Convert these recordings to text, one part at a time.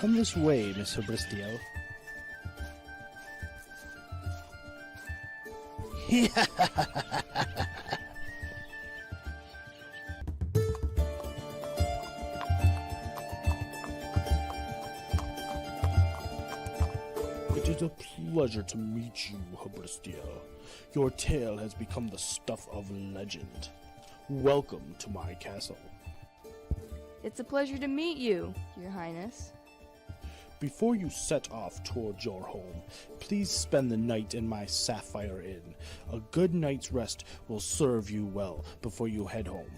Come this way, Miss Fabristio. It is a pleasure to meet you, Fabristio. Your tale has become the stuff of legend. Welcome to my castle. It's a pleasure to meet you, Your Highness. Before you set off towards your home, please spend the night in my Sapphire Inn. A good night's rest will serve you well before you head home.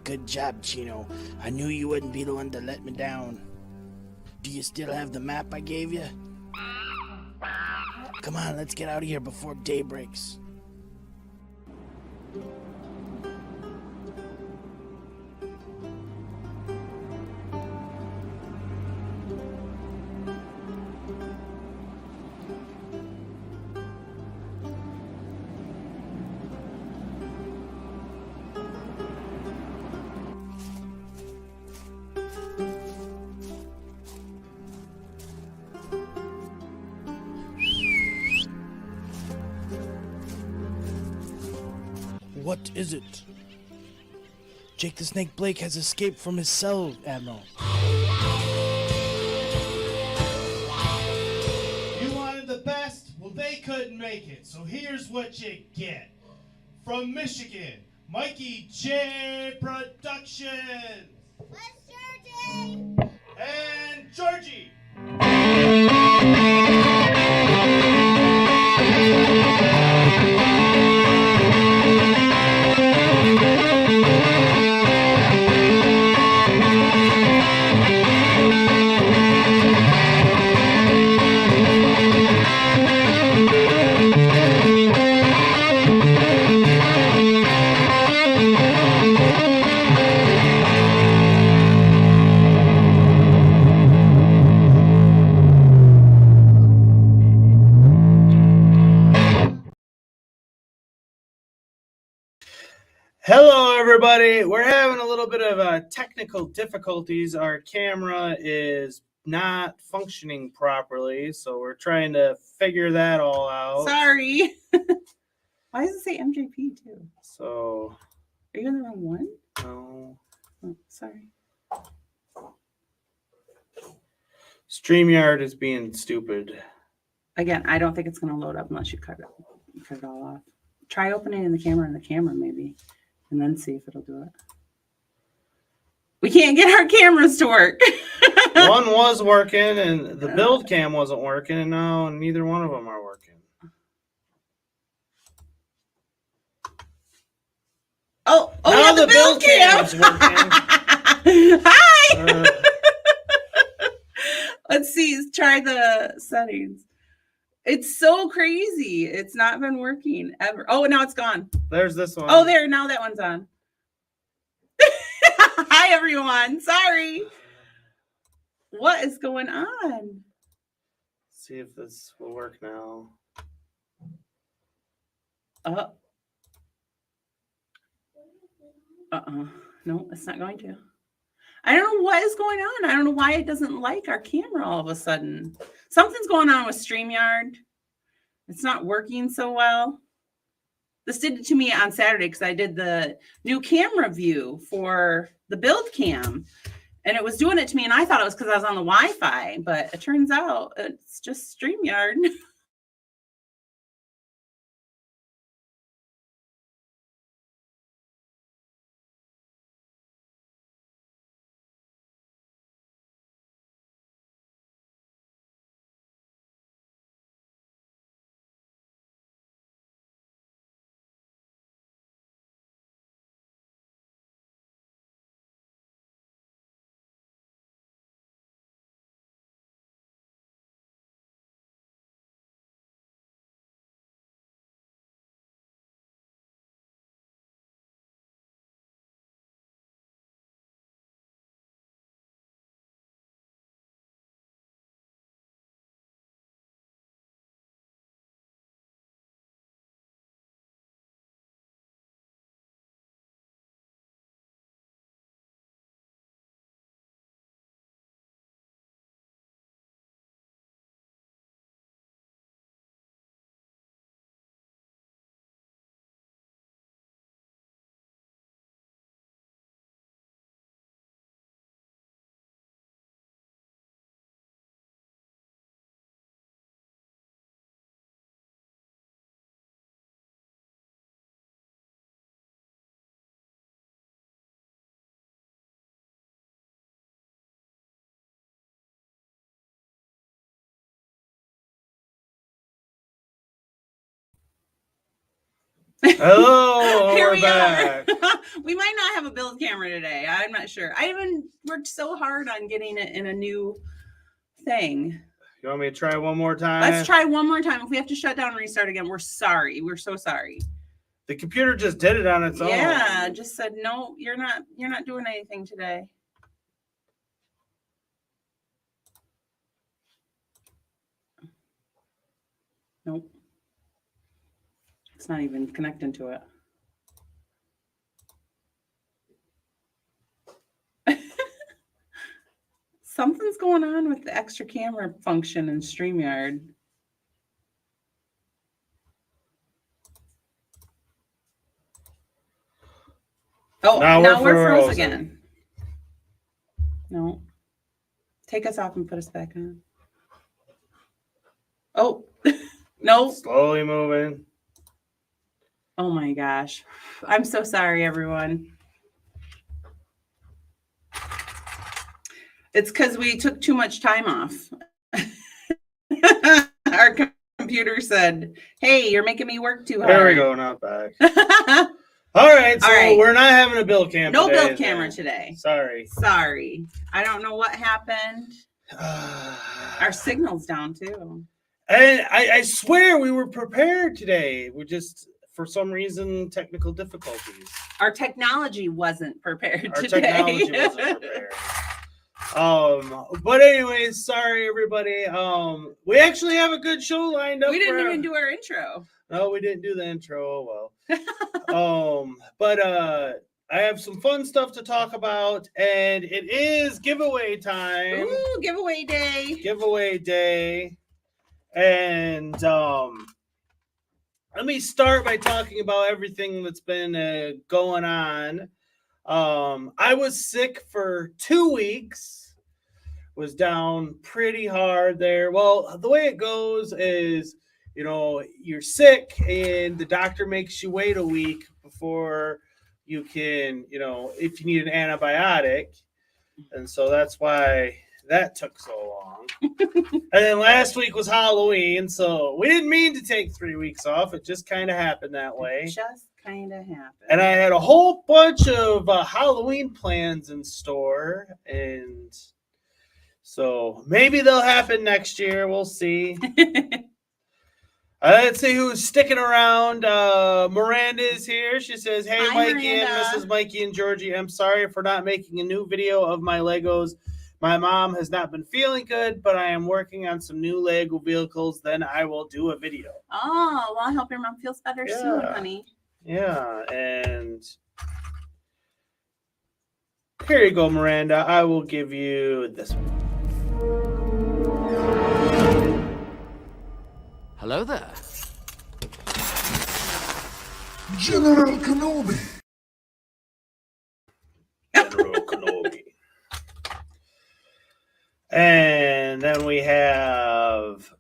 Good job, Chino. I knew you wouldn't be the one to let me down. Do you still have the map I gave you? Come on, let's get out of here before day breaks. What is it? Jake the Snake Blake has escaped from his cell, Admiral. You wanted the best? Well, they couldn't make it, so here's what you get. From Michigan, Mikey J Productions. Where's Georgie? And Georgie. Hello, everybody. We're having a little bit of technical difficulties. Our camera is not functioning properly, so we're trying to figure that all out. Sorry. Why does it say MJP too? So, Are you in the wrong one? no. Oh, sorry. StreamYard is being stupid. Again, I don't think it's going to load up unless you cut it all off. Try opening the camera maybe, and then see if it'll do it. We can't get our cameras to work. One was working, and the build cam wasn't working, and now neither one of them are working. Oh, Now yeah, the build cam is working. Hi. Let's see. Try the settings. It's so crazy. It's not been working ever. Oh, now it's gone. There's this one. Oh, there. Now that one's on. Hi, everyone. Sorry. What is going on? See if this will work now. No, it's not going to. I don't know what is going on. I don't know why it doesn't like our camera all of a sudden. Something's going on with StreamYard. It's not working so well. This did it to me on Saturday because I did the new camera view for the build cam. And it was doing it to me, and I thought it was because I was on the Wi-Fi. But it turns out it's just StreamYard. Hello, Here we're we back. are. We might not have a build camera today. I'm not sure. I even worked so hard on getting it in a new thing. You want me to try one more time? Let's try one more time. If we have to shut down and restart again, we're sorry. We're so sorry. The computer just did it on its own. Yeah, just said no. You're not doing anything today. Nope. It's not even connecting to it. Something's going on with the extra camera function in StreamYard. Oh, now we're froze again. No. Take us off and put us back on. Oh, no. Slowly moving. Oh my gosh. I'm so sorry, everyone. It's because we took too much time off. Our computer said, hey, you're making me work too hard. There we go, not back. All right, so we're not having a build camera No today. build camera today. Sorry. Sorry. I don't know what happened. Our signal's down too. And I swear we were prepared today. We just, for some reason, technical difficulties. Our technology wasn't prepared Our today. technology wasn't prepared. But anyways, sorry everybody. We actually have a good show lined up. We didn't even do our intro. No, we didn't do the intro. Oh well. But I have some fun stuff to talk about, and it is giveaway time. Ooh, giveaway day. Giveaway day. And let me start by talking about everything that's been going on. I was sick for 2 weeks. Was down pretty hard there. Well, the way it goes is, you know, you're sick and the doctor makes you wait a week before you can, you know, if you need an antibiotic. And so that's why that took so long. And then last week was Halloween, so we didn't mean to take 3 weeks off. It just kind of happened that way. It just kind of happened. And I had a whole bunch of Halloween plans in store, and so maybe they'll happen next year. We'll see. Let's see who's sticking around. Miranda is here. She says, hey, Hi, Mikey Miranda. and Mrs. Mikey and Georgie, I'm sorry for not making a new video of my Legos. My mom has not been feeling good, but I am working on some new Lego vehicles. Then I will do a video. Oh, well, I hope your mom feels better soon, honey. Yeah, and here you go, Miranda. I will give you this one. Hello there. General Kenobi. General Kenobi. And then we have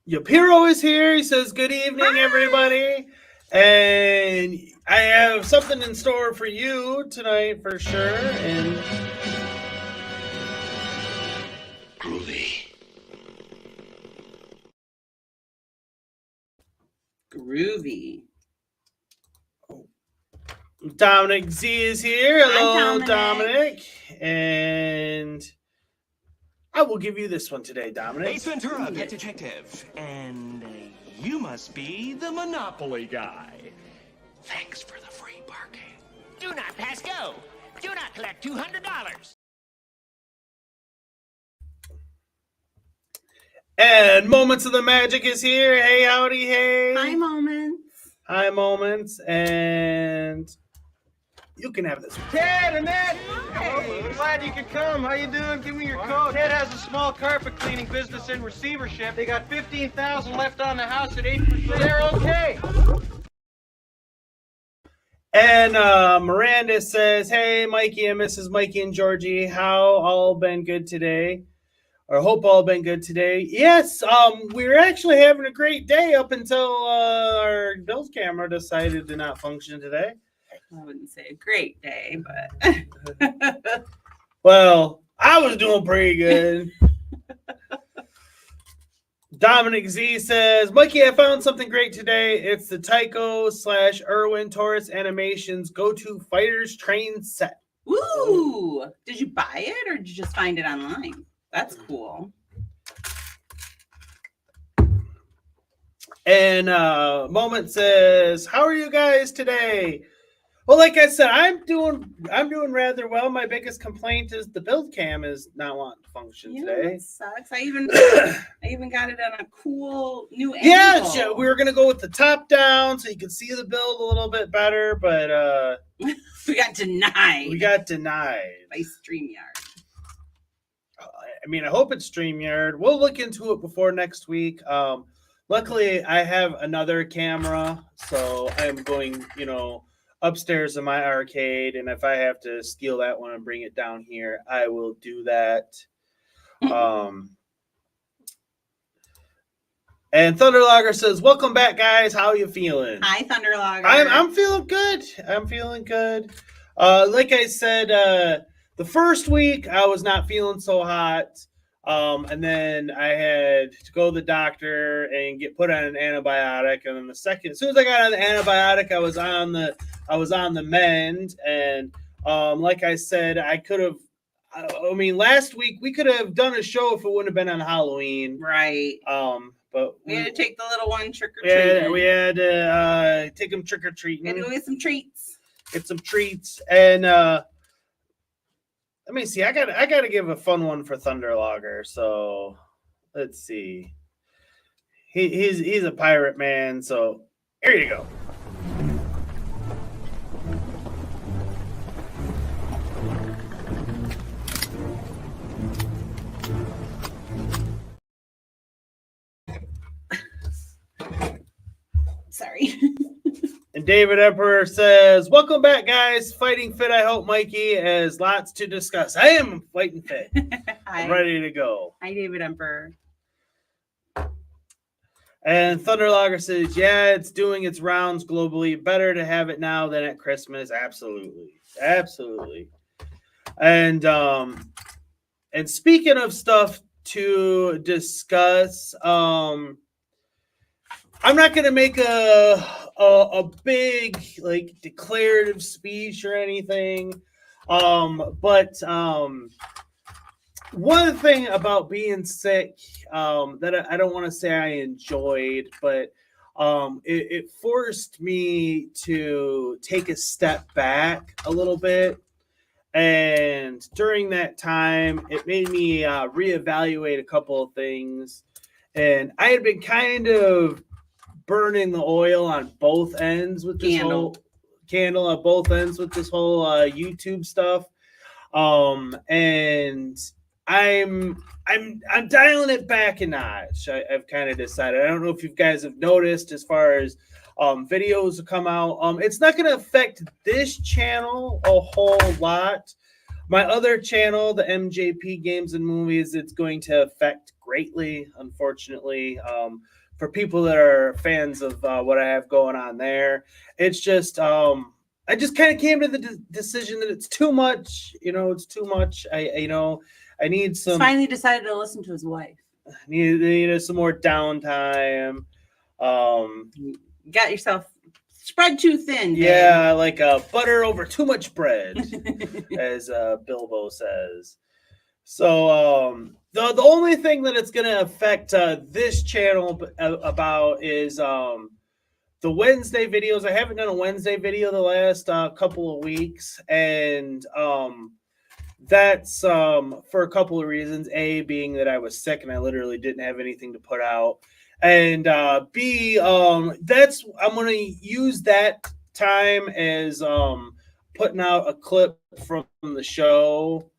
Yapiro is here. He says, good evening, everybody. And I have something in store for you tonight for sure. And Groovy. Groovy. Dominic Z is here. Hello, Hi, Dominic. And I will give you this one today, Dominic. Ace Ventura, Pet Detective. And you must be the Monopoly guy. Thanks for the free parking. Do not pass go. Do not collect $200. And Moments of the Magic is here. Hey, howdy, hey. Hi, Moments. Hi, Moments. And you can have this one. Ted, Annette! Hey, glad you could come. How you doing? Give me your coat. Ted has a small carpet cleaning business in receivership. They got $15,000 left on the house at 8%. They're okay. And Miranda says, hey, Mikey and Mrs. Mikey and Georgie, how all been good today? Or hope all been good today. Yes, we were actually having a great day up until our build camera decided to not function today. I wouldn't say a great day, but Well, I was doing pretty good. Dominic Z says, Mikey, I found something great today. It's the Tycho / Irwin Taurus Animations Go-To Fighters Train set. Ooh, did you buy it or did you just find it online? That's cool. And Moment says, how are you guys today? Well, like I said, I'm doing rather well. My biggest complaint is the build cam is not wanting to function today. That sucks. I even got it on a cool new angle. Yeah, we were gonna go with the top down so you can see the build a little bit better, but we got denied. By StreamYard. I mean, I hope it's StreamYard. We'll look into it before next week. Luckily, I have another camera, so I'm going, upstairs in my arcade, and if I have to steal that one and bring it down here, I will do that. And Thunderlogger says, welcome back, guys. How are you feeling? Hi, Thunderlogger. I'm feeling good. Like I said, the first week I was not feeling so hot. And then I had to go to the doctor and get put on an antibiotic. And then as soon as I got on the antibiotic, I was on the mend. And like I said, last week we could have done a show if it wouldn't have been on Halloween. Right. But we had to take the little one trick or treating. We had to take him trick or treating. Had to go get some treats. And let me see. I gotta give a fun one for Thunderlogger. So let's see. He's a pirate man. So here you go. Sorry. And David Emperor says, welcome back, guys. Fighting fit, I hope, Mikey, as lots to discuss. I am fighting fit. I'm ready to go. Hi, David Emperor. And Thunderlogger says, yeah, it's doing its rounds globally. Better to have it now than at Christmas. Absolutely. And speaking of stuff to discuss, I'm not going to make a big declarative speech or anything. But one thing about being sick that I don't want to say I enjoyed, but it forced me to take a step back a little bit. And during that time, it made me reevaluate a couple of things. And I had been kind of burning the oil on both ends with this whole YouTube stuff. And I'm dialing it back a notch. I've kind of decided. I don't know if you guys have noticed as far as videos come out. It's not going to affect this channel a whole lot. My other channel, the MJP Games and Movies, it's going to affect greatly, unfortunately. For people that are fans of what I have going on there, it's just I just kind of came to the decision that it's too much. It's too much. I need some. He's finally decided to listen to his wife. Needed some more downtime. You got yourself spread too thin. Yeah, like butter over too much bread, as Bilbo says. So the only thing that it's going to affect this channel about is the Wednesday videos. I haven't done a Wednesday video the last couple of weeks, and that's for a couple of reasons. A, being that I was sick and I literally didn't have anything to put out, and B, I'm going to use that time as putting out a clip from the show.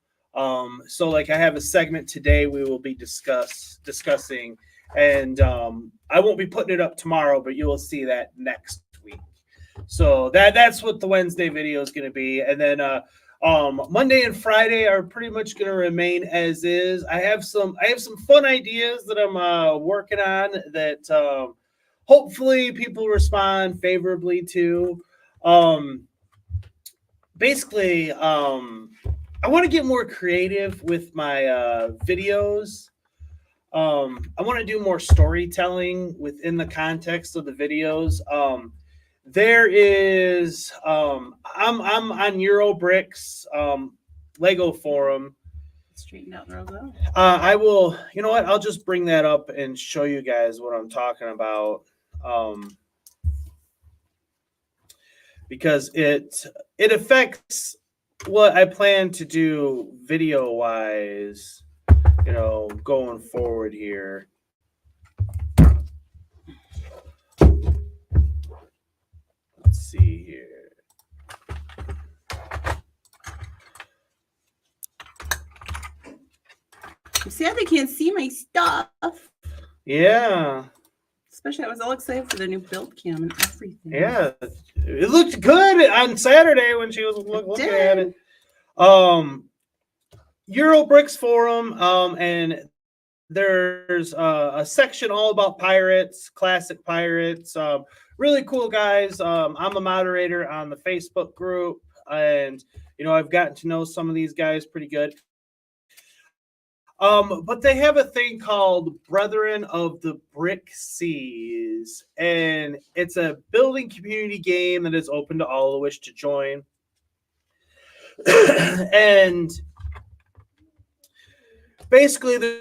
So I have a segment today we will be discussing, and I won't be putting it up tomorrow, but you will see that next week. So that's what the Wednesday video is going to be. And then Monday and Friday are pretty much going to remain as is. I have some fun ideas that I'm working on that hopefully people respond favorably to. Basically, I want to get more creative with my videos. I want to do more storytelling within the context of the videos. There is I'm on Eurobricks Lego forum. Straighten out the road. I will, you know what? I'll just bring that up and show you guys what I'm talking about. Because it affects what I plan to do video wise, you know, going forward here. Let's see here. You see how they can't see my stuff? Yeah. Especially, I was all excited for the new build cam and everything. Yeah. It looked good on Saturday when she was looking at it. Eurobricks forum, and there's a section all about pirates, classic pirates. Really cool guys. I'm a moderator on the Facebook group, and you know, I've gotten to know some of these guys pretty good. But they have a thing called Brethren of the Brick Seas, and it's a building community game that is open to all who wish to join. And basically,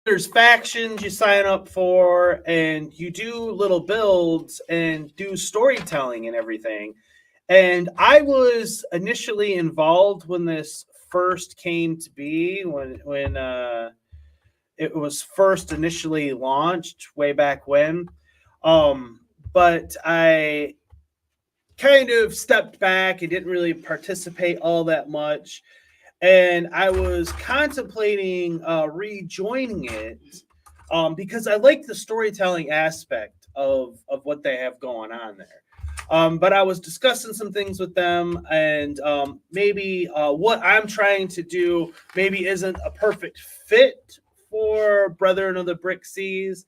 there's factions you sign up for, and you do little builds and do storytelling and everything. And I was initially involved when this first came to be, when it was first initially launched way back when. But I kind of stepped back and didn't really participate all that much. And I was contemplating rejoining it because I like the storytelling aspect of what they have going on there. But I was discussing some things with them, and maybe what I'm trying to do maybe isn't a perfect fit for Brethren of the Brick Seas,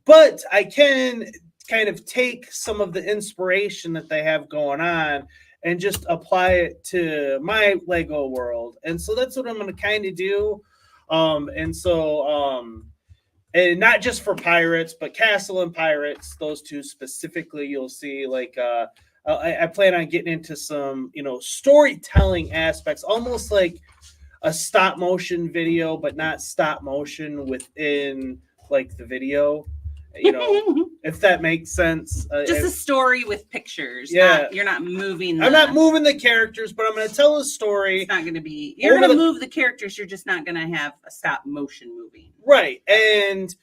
but I can kind of take some of the inspiration that they have going on and just apply it to my Lego world. And so that's what I'm going to kind of do. And not just for pirates, but Castle and Pirates, those two specifically, you'll see like I plan on getting into some, you know, storytelling aspects, almost like a stop motion video, but not stop motion within like the video, you know, if that makes sense. Just a story with pictures. Yeah. You're not moving. I'm not moving the characters, but I'm going to tell a story. It's not going to be, you're going to move the characters. You're just not going to have a stop motion moving. Right. And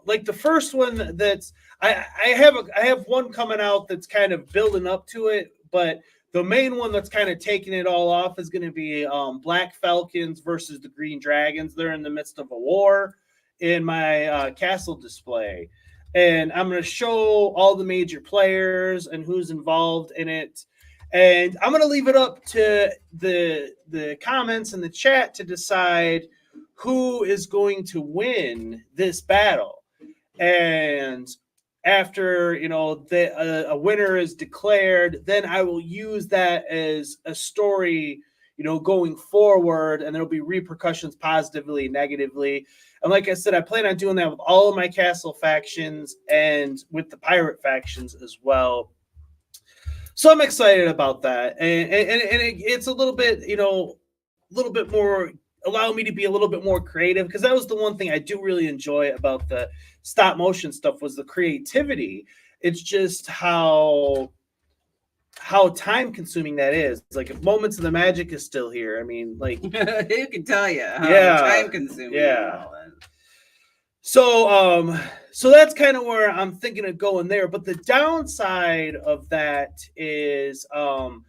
like the first one that's, I have one coming out that's kind of building up to it, but the main one that's kind of taking it all off is going to be Black Falcons versus the Green Dragons. They're in the midst of a war in my castle display. And I'm going to show all the major players and who's involved in it. And I'm going to leave it up to the comments in the chat to decide who is going to win this battle. And after, you know, a winner is declared, then I will use that as a story, you know, going forward, and there'll be repercussions positively, negatively. And like I said, I plan on doing that with all of my castle factions and with the pirate factions as well. So I'm excited about that. And it's a little bit, you know, a little bit more, allow me to be a little bit more creative, because that was the one thing I do really enjoy about the stop motion stuff was the creativity. It's just how time consuming that is. Like, if Moments of the Magic is still here, I mean, like, who can tell you how time consuming? Yeah. So that's kind of where I'm thinking of going there. But the downside of that is I'm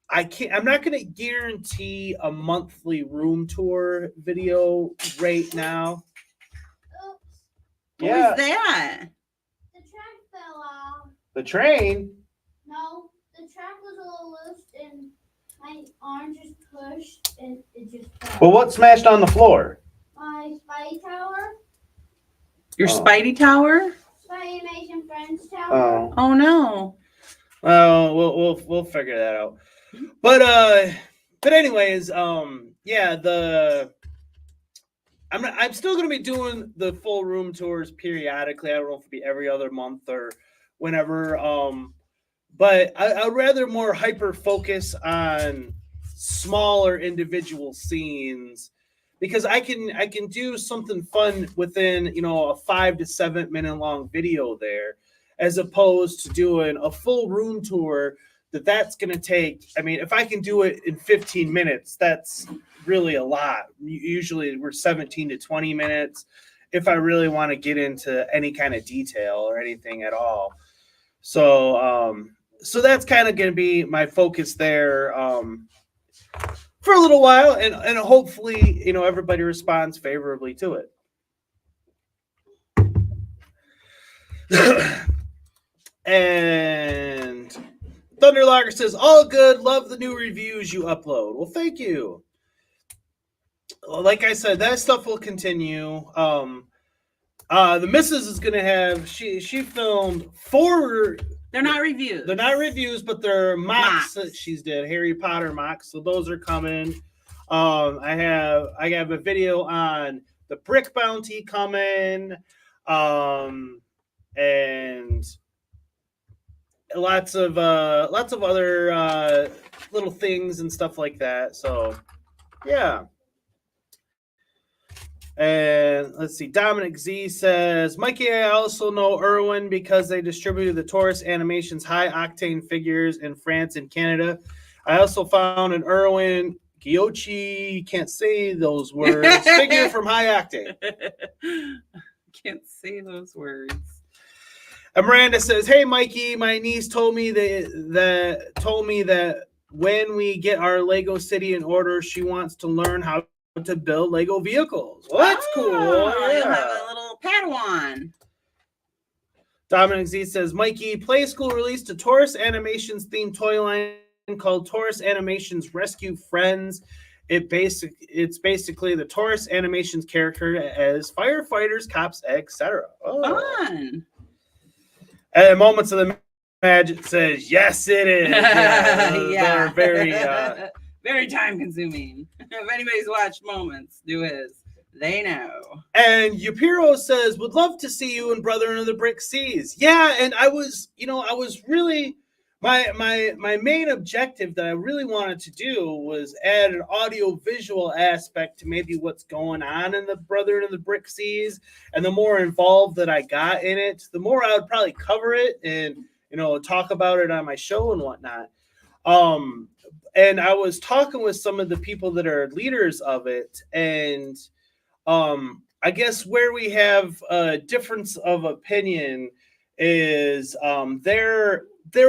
not going to guarantee a monthly room tour video right now. Oops. What was that? The track fell off. The train? No, the track was a little loose and my arm just pushed and it just fell. Well, what smashed on the floor? My Spidey Tower. Your Spidey Tower? Spidey Amazing Friends Tower. Oh no. Well, we'll figure that out. But anyways, yeah, I'm still going to be doing the full room tours periodically. I don't know if it'll be every other month or whenever. But I'd rather more hyper focus on smaller individual scenes because I can do something fun within, you know, a 5 to 7 minute long video there, as opposed to doing a full room tour that's going to take, I mean, if I can do it in 15 minutes, that's really a lot. Usually we're 17 to 20 minutes if I really want to get into any kind of detail or anything at all. So, so that's kind of going to be my focus there for a little while, and hopefully, you know, everybody responds favorably to it. And Thunderlogger says, all good. Love the new reviews you upload. Well, thank you. Like I said, that stuff will continue. The missus is going to have, she filmed 4. They're not reviews. They're not reviews, but they're mocks that she's did, Harry Potter mocks. So those are coming. I have a video on the Brick Bounty coming, and lots of other little things and stuff like that. So yeah. And let's see, Dominic Z says, Mikey, I also know Irwin because they distributed the Taurus Animations high octane figures in France and Canada. I also found an Irwin Gyochi, can't say those words, figure from High Octane. Can't say those words. And Miranda says, hey, Mikey, my niece told me that when we get our Lego City in order, she wants to learn how to build Lego vehicles. Well, that's cool. Yeah. You'll have a little Padawan. Dominic Z says, Mikey, Play School released a Taurus Animations themed toy line called Taurus Animations Rescue Friends. It's basically the Taurus Animations character as firefighters, cops, etc. Fun. And Moments of the Magic says, yes, it is. Yeah. They're very very time consuming. If anybody's watched Moments, do his. They know. And Yupiro says, would love to see you and Brother Under the Brick Seas. Yeah, and I was really, my main objective that I really wanted to do was add an audio visual aspect to maybe what's going on in the Brother Under the Brick Seas. And the more involved that I got in it, the more I would probably cover it and, you know, talk about it on my show and whatnot. And I was talking with some of the people that are leaders of it, and I guess where we have a difference of opinion is they're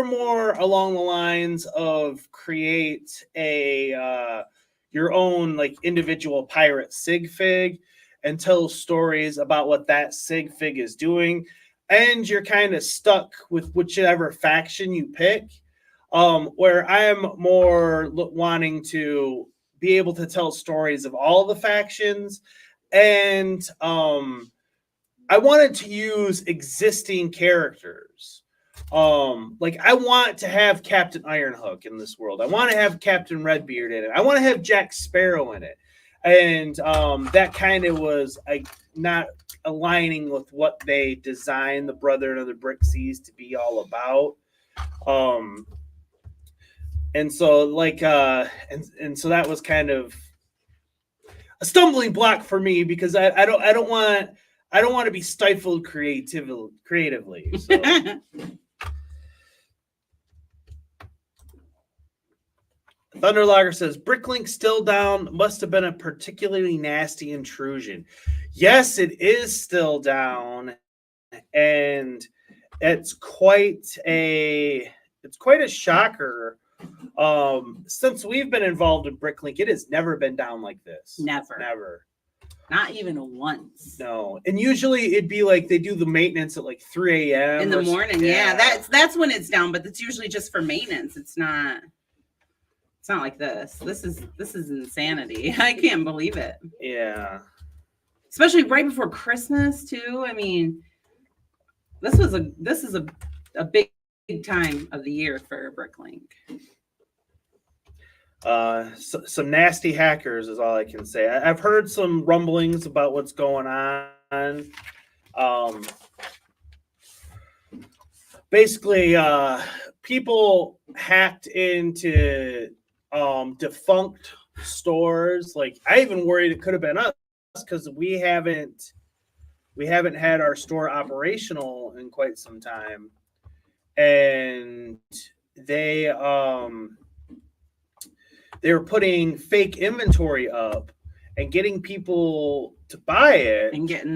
more along the lines of create a your own like individual pirate sig fig and tell stories about what that sig fig is doing, and you're kind of stuck with whichever faction you pick. Where I am more wanting to be able to tell stories of all the factions, and I wanted to use existing characters. Like I want to have Captain Ironhook in this world. I want to have Captain Redbeard in it. I want to have Jack Sparrow in it, and that kind of was not aligning with what they designed the Brother Under the Brick Seas to be all about. And so like and so that was kind of a stumbling block for me because I don't want to be stifled creatively. So. Thunderlogger says Bricklink still down, must have been a particularly nasty intrusion. Yes, it is still down, and it's quite a shocker. Since we've been involved in Bricklink, it has never been down like this. Never. Not even once. No. And usually it'd be like they do the maintenance at like 3 a.m. in the morning. Yeah, that's when it's down, but it's usually just for maintenance. It's not like this. This is insanity. I can't believe it. Yeah. Especially right before Christmas too. I mean, this is a big time of the year for Bricklink. some nasty hackers is all I can say. I've heard some rumblings about what's going on. Basically, people hacked into defunct stores. Like, I even worried it could have been us because we haven't had our store operational in quite some time, and they were putting fake inventory up and getting people to buy it And getting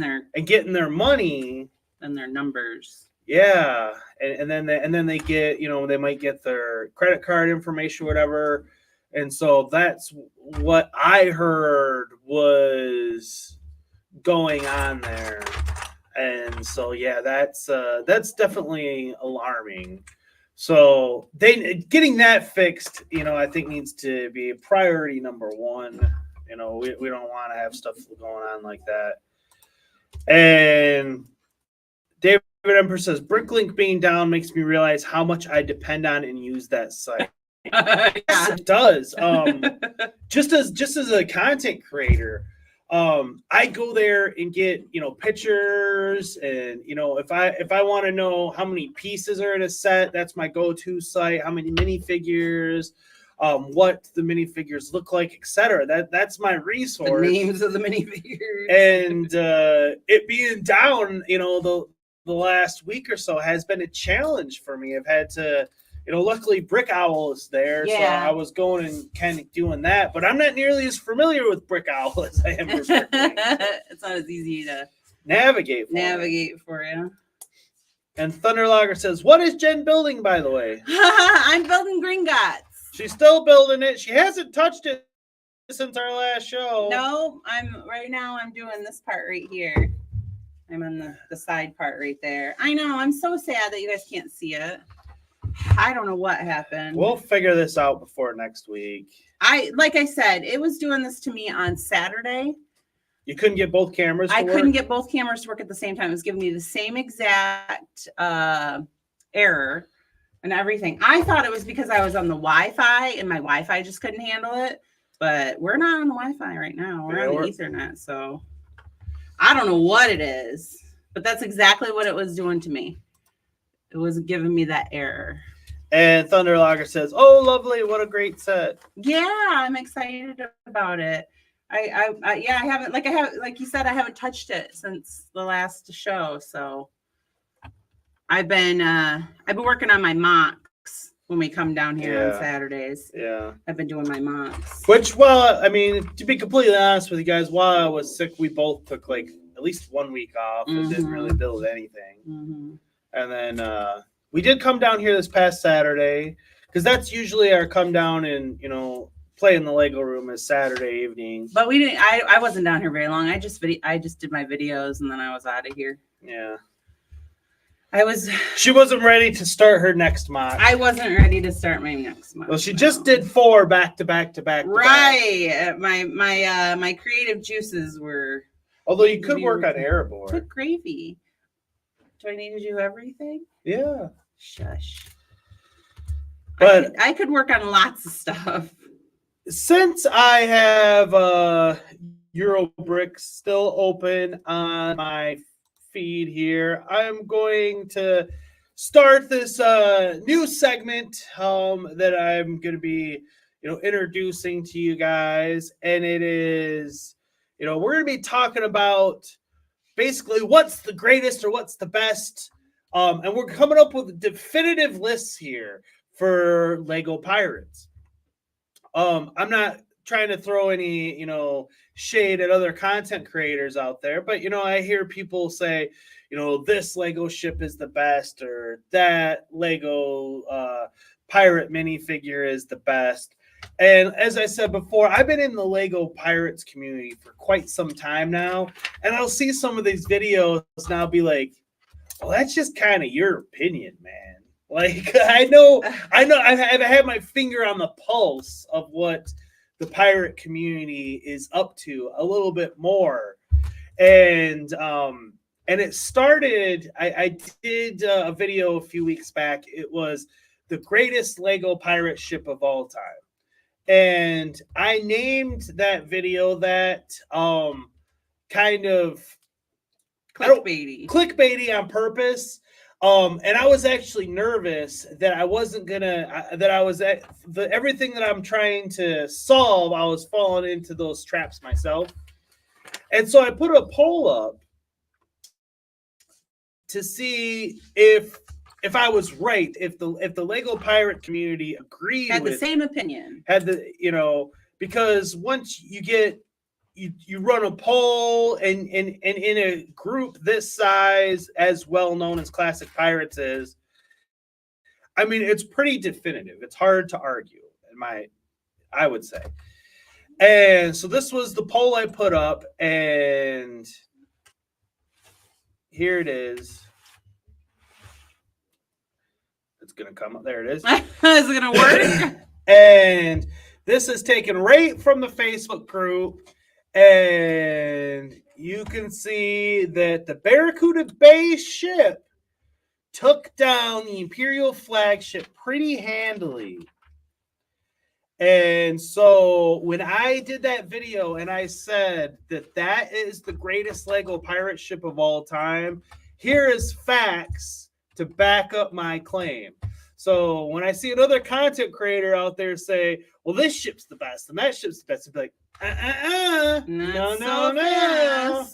their money and their numbers. Yeah, and then they get, they might get their credit card information, whatever, and so that's what I heard was going on there, and so yeah, that's definitely alarming. So getting that fixed, I think needs to be priority number one. We don't want to have stuff going on like that. And David Emperor says, Bricklink being down makes me realize how much I depend on and use that site. Yes, it does. Just as a content creator, I go there and get pictures, and if I want to know how many pieces are in a set, that's my go-to site. How many minifigures, what the minifigures look like, etc. That's my resource. The names of the minifigures. And it being down, the last week or so has been a challenge for me. I've had to, luckily Brick Owl is there, so I was going and kind of doing that. But I'm not nearly as familiar with Brick Owl as I am with Bricklink. It's not as easy to navigate for you. And Thunderlogger says, "What is Jen building, by the way?" I'm building Gringotts. She's still building it. She hasn't touched it since our last show. No, I'm doing this part right here. I'm on the side part right there. I know. I'm so sad that you guys can't see it. I don't know what happened. We'll figure this out before next week. Like I said, it was doing this to me on Saturday. You couldn't get both cameras to work? Couldn't get both cameras to work at the same time. It was giving me the same exact error and everything. I thought it was because I was on the Wi-Fi and my Wi-Fi just couldn't handle it. But we're not on the Wi-Fi right now. We're on the Ethernet, so I don't know what it is, but that's exactly what it was doing to me. It was giving me that error. And Thunderlogger says, "Oh, lovely! What a great set!" Yeah, I'm excited about it. I haven't, like you said, I haven't touched it since the last show. So I've been working on my mocks when we come down here on Saturdays. Yeah, I've been doing my mocks. Which, well, I mean, to be completely honest with you guys, while I was sick, we both took like at least 1 week off and didn't really build anything. Mm-hmm. And then we did come down here this past Saturday, because that's usually our come down and play in the Lego room is Saturday evening. But we didn't. I wasn't down here very long. I just did my videos and then I was out of here. Yeah. She wasn't ready to start her next mock. I wasn't ready to start my next mock. Well, she just did 4 back to back to back. Right. My creative juices were. Although you could work on Airborne. Put gravy. Do I need to do everything? Yeah. Shush. But I could work on lots of stuff. Since I have Eurobricks still open on my feed here, I'm going to start this new segment that I'm going to be introducing to you guys, and it is we're going to be talking about basically what's the greatest or what's the best, and we're coming up with definitive lists here for Lego Pirates. I'm not trying to throw any, shade at other content creators out there, but, I hear people say, this Lego ship is the best, or that Lego pirate minifigure is the best. And as I said before, I've been in the Lego Pirates community for quite some time now, and I'll see some of these videos and I'll be like, well, that's just kind of your opinion, man. Like, I know I've had my finger on the pulse of what the pirate community is up to a little bit more. And it started, I did a video a few weeks back. It was the greatest Lego pirate ship of all time. And I named that video that kind of clickbaity on purpose. And I was actually nervous that I wasn't gonna that I was at everything that I'm trying to solve, I was falling into those traps myself. And so I put a poll up to see if I was right, if the Lego pirate community agreed Had the with, same opinion. had the, you know, because once you get you run a poll and in a group this size, as well known as Classic Pirates is, I mean, it's pretty definitive. It's hard to argue, I would say. And so this was the poll I put up, and here it is. It's gonna come up. There it is. Is it gonna work? And this is taken right from the Facebook group. And you can see that the Barracuda Bay ship took down the Imperial flagship pretty handily. And so when I did that video and I said that that is the greatest Lego pirate ship of all time, here is facts to back up my claim. So when I see another content creator out there say, well, this ship's the best and that ship's the best, I'd be like, no.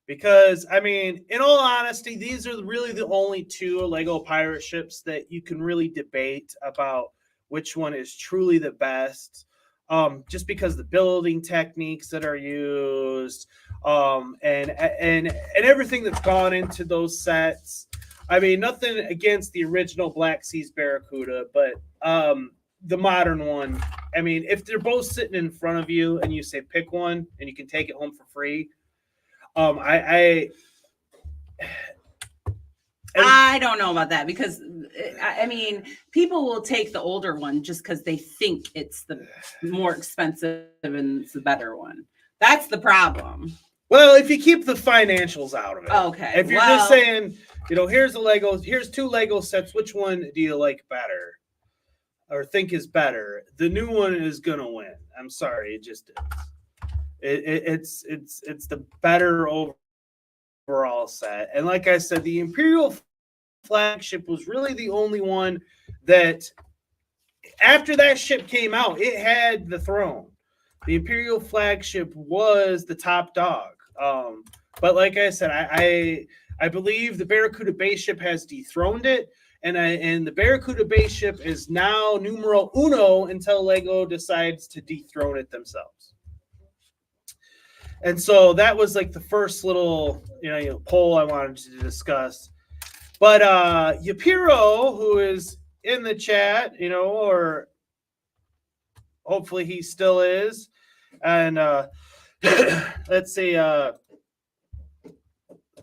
Because, I mean, in all honesty, these are really the only two Lego pirate ships that you can really debate about which one is truly the best. Just because the building techniques that are used, and everything that's gone into those sets. I mean, nothing against the original Black Seas Barracuda, but the modern one, I mean, if they're both sitting in front of you and you say pick one and you can take it home for free, I don't know about that, because I mean, people will take the older one just because they think it's the more expensive and it's the better one. That's the problem. Well, if you keep the financials out of it. Okay. If you're just saying, you know, here's two Lego sets, which one do you like better or think is better? The new one is gonna win. I'm sorry, it just is. It's the better overall set. And like I said, the Imperial flagship was really the only one that, after that ship came out, it had the throne. The Imperial flagship was the top dog. But like I said, I believe the Barracuda Bay ship has dethroned it, and the Barracuda Bay ship is now numero uno until Lego decides to dethrone it themselves. And so that was like the first little, poll I wanted to discuss. But Yapiro, who is in the chat, or hopefully he still is, and let's see,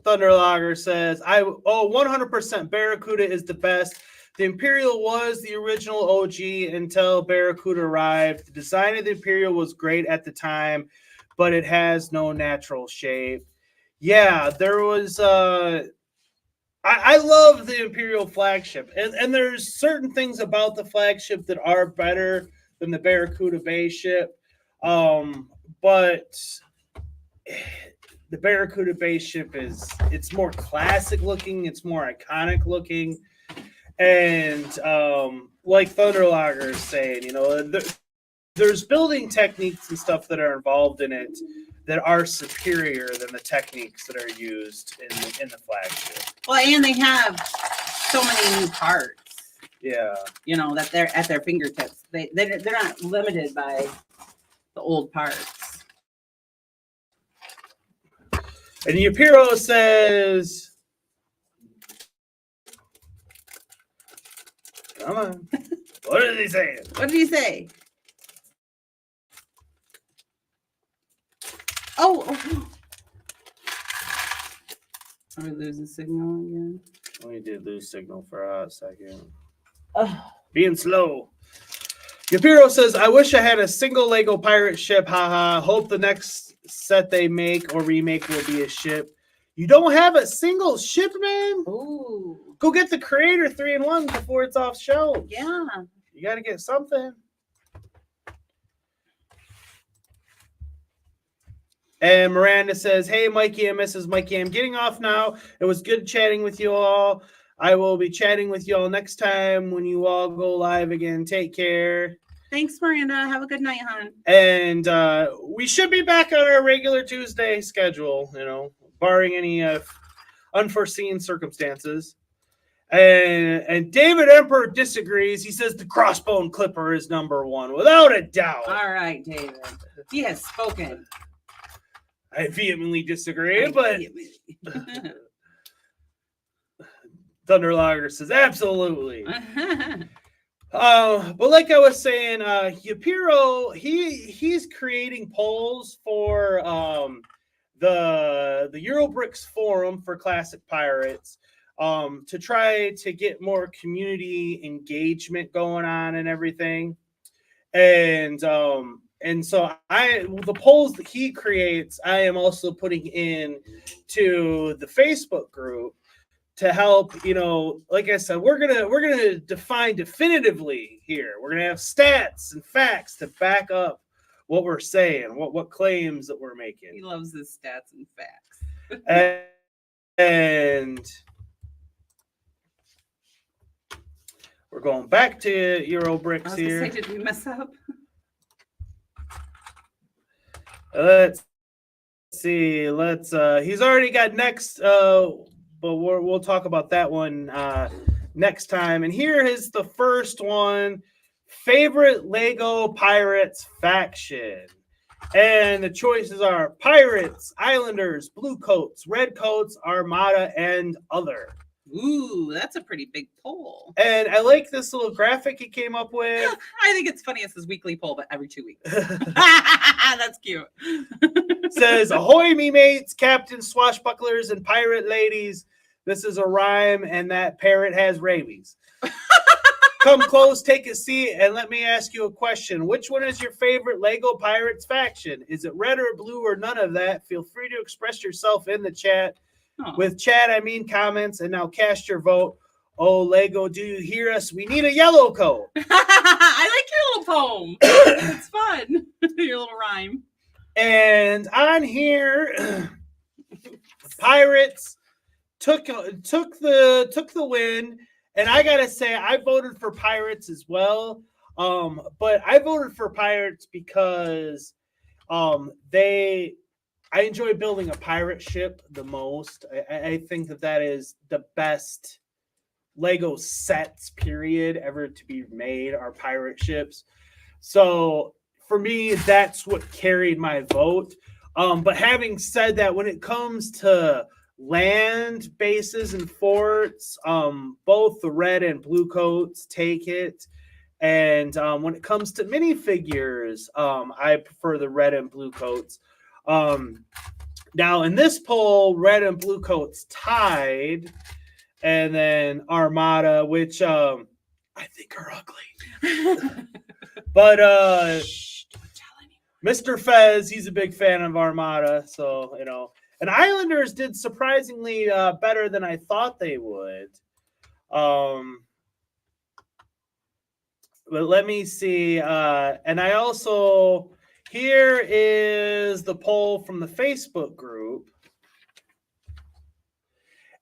Thunderlogger says, 100% Barracuda is the best. The Imperial was the original OG until Barracuda arrived. The design of the Imperial was great at the time, but it has no natural shape. Yeah, there was I love the Imperial flagship, and there's certain things about the flagship that are better than the Barracuda Bay ship, but the Barracuda Bay ship it's more classic looking, it's more iconic looking, and like Thunderlogger is saying, there's building techniques and stuff that are involved in it that are superior than the techniques that are used in the flagship. Well, and they have so many new parts. Yeah. That they're at their fingertips. They're not limited by the old parts. And Yapiro says, come on. What is he saying? What did he say? Oh. Are we losing signal again? We did lose signal for a second. Oh. Being slow. Yapiro says, I wish I had a single Lego pirate ship. Haha. Hope the next set they make or remake will be a ship. You don't have a single ship, man? Ooh. Go get the Creator 3-in-1 before it's off shelf. Yeah. You got to get something. And Miranda says, hey, Mikey and Mrs. Mikey, I'm getting off now. It was good chatting with you all. I will be chatting with you all next time when you all go live again. Take care. Thanks, Miranda. Have a good night, hon. And we should be back on our regular Tuesday schedule, barring any unforeseen circumstances. And David Emperor disagrees. He says the Crossbone Clipper is number one, without a doubt. All right, David. He has spoken. I vehemently disagree, but Thunderlogger says absolutely. But like I was saying, Yapiro, he's creating polls for the Eurobricks forum for Classic Pirates to try to get more community engagement going on and everything. And so the polls that he creates, I am also putting in to the Facebook group to help, like I said, we're gonna define definitively here. We're gonna have stats and facts to back up what we're saying, what claims that we're making. He loves his stats and facts. and we're going back to Eurobricks here. Say, did we mess up? Let's see. He's already got next, but we'll talk about that one next time. And here is the first one: favorite Lego Pirates faction. And the choices are Pirates, Islanders, Blue Coats, Red Coats, Armada, and other. Ooh, that's a pretty big poll. And I like this little graphic he came up with. I think it's funny. It's his weekly poll, but every 2 weeks. That's cute. Says, ahoy, me mates, captains, swashbucklers, and pirate ladies. This is a rhyme, and that parrot has rabies. Come close, take a seat, and let me ask you a question. Which one is your favorite Lego Pirates faction? Is it red or blue or none of that? Feel free to express yourself in the chat. Oh. With chat, I mean comments, and now cast your vote. Oh, Lego, do you hear us? We need a yellow coat. I like your little poem. It's fun. Your little rhyme. And on here, Pirates took the win. And I gotta say, I voted for Pirates as well. But I voted for Pirates because I enjoy building a pirate ship the most. I think that is the best Lego sets, period, ever to be made are pirate ships. So for me, that's what carried my vote. But having said that, when it comes to land bases and forts, both the red and blue coats take it. And when it comes to minifigures, I prefer the red and blue coats. Now in this poll, red and blue coats tied, and then Armada, which I think are ugly. But Mr. Fez, he's a big fan of Armada, so and Islanders did surprisingly better than I thought they would. But let me see, and I also. Here is the poll from the Facebook group.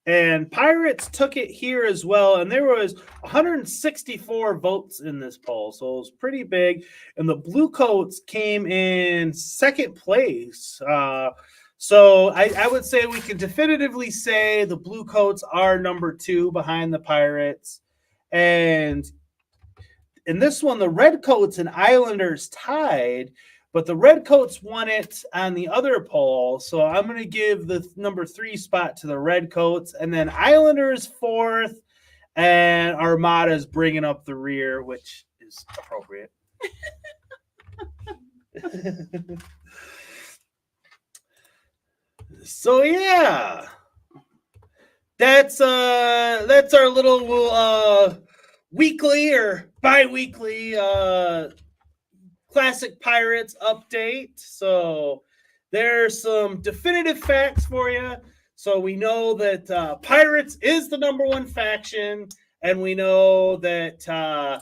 And Pirates took it here as well. And there was 164 votes in this poll. So it was pretty big. And the Blue Coats came in second place. So I would say we can definitively say the Blue Coats are number 2 behind the Pirates. And in this one, the Red Coats and Islanders tied. But the Red Coats won it on the other poll, so I'm going to give the number 3 spot to the Red Coats, and then Islanders 4th, and Armada's bringing up the rear, which is appropriate. So yeah, that's our little weekly or bi-weekly Classic Pirates update. So there's some definitive facts for you. So we know that Pirates is the number 1 faction, and we know that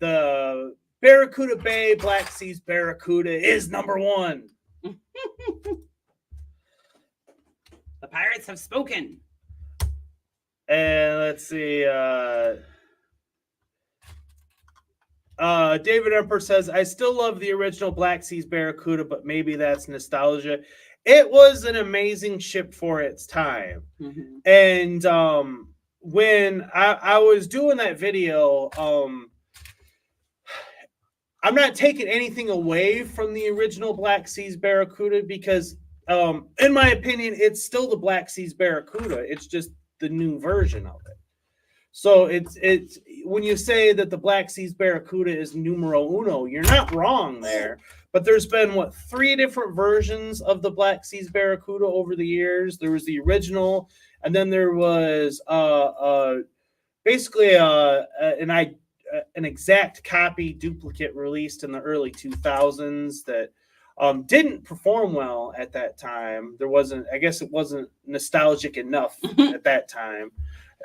the Barracuda Bay Black Seas Barracuda is number one. The pirates have spoken. And let's see. David Emperor says, I still love the original Black Seas Barracuda, but maybe that's nostalgia. It was an amazing ship for its time. Mm-hmm. And when I was doing that video, I'm not taking anything away from the original Black Seas Barracuda because, in my opinion, it's still the Black Seas Barracuda. It's just the new version of it. So it's when you say that the Black Seas Barracuda is numero uno, you're not wrong there. But there's been, 3 different versions of the Black Seas Barracuda over the years. There was the original, and then there was basically an exact copy duplicate released in the early 2000s that didn't perform well at that time. I guess it wasn't nostalgic enough at that time.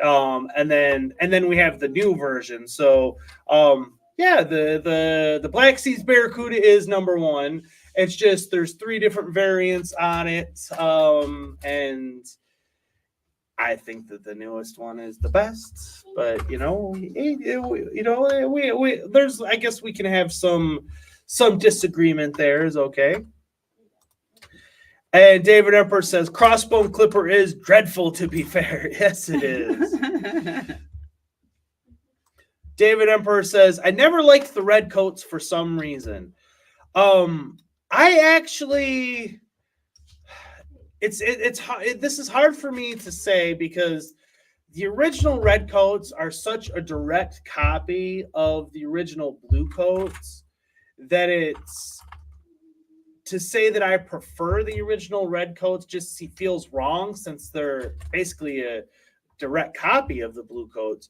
And then we have the new version. So the Black Seas Barracuda is number one. It's just there's 3 different variants on it, and I think that the newest one is the best. But there's, I guess we can have some disagreement there. Is okay. And David Emperor says, Crossbone Clipper is dreadful, to be fair. Yes, it is. David Emperor says, I never liked the red coats for some reason. I actually, it's hard. This is hard for me to say because the original red coats are such a direct copy of the original blue coats that it's, to say that I prefer the original red coats just feels wrong since they're basically a direct copy of the blue coats.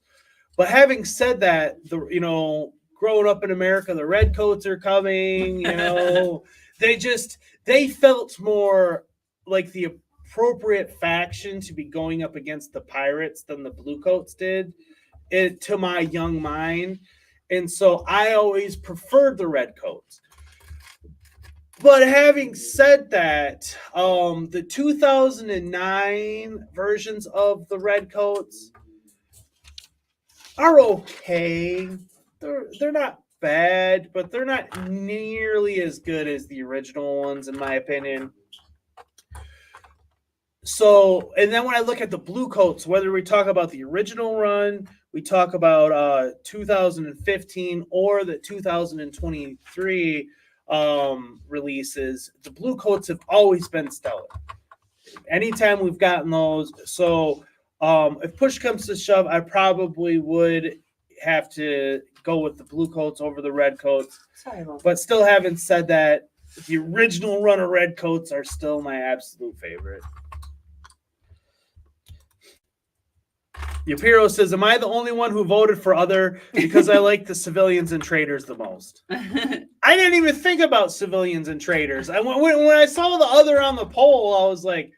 But having said that, growing up in America, the red coats are coming, they felt more like the appropriate faction to be going up against the pirates than the blue coats did, to my young mind. And so I always preferred the red coats. But having said that, the 2009 versions of the red coats are okay. They're not bad, but they're not nearly as good as the original ones, in my opinion. So, and then when I look at the blue coats, whether we talk about the original run, we talk about 2015 or the 2023 releases, the blue coats have always been stellar. Anytime we've gotten those. So if push comes to shove, I probably would have to go with the blue coats over the red coats. But still, having said that, the original run of red coats are still my absolute favorite. Yapiro says, am I the only one who voted for other because I like the civilians and traders the most? I didn't even think about civilians and traders. When I saw the other on the poll, I was like,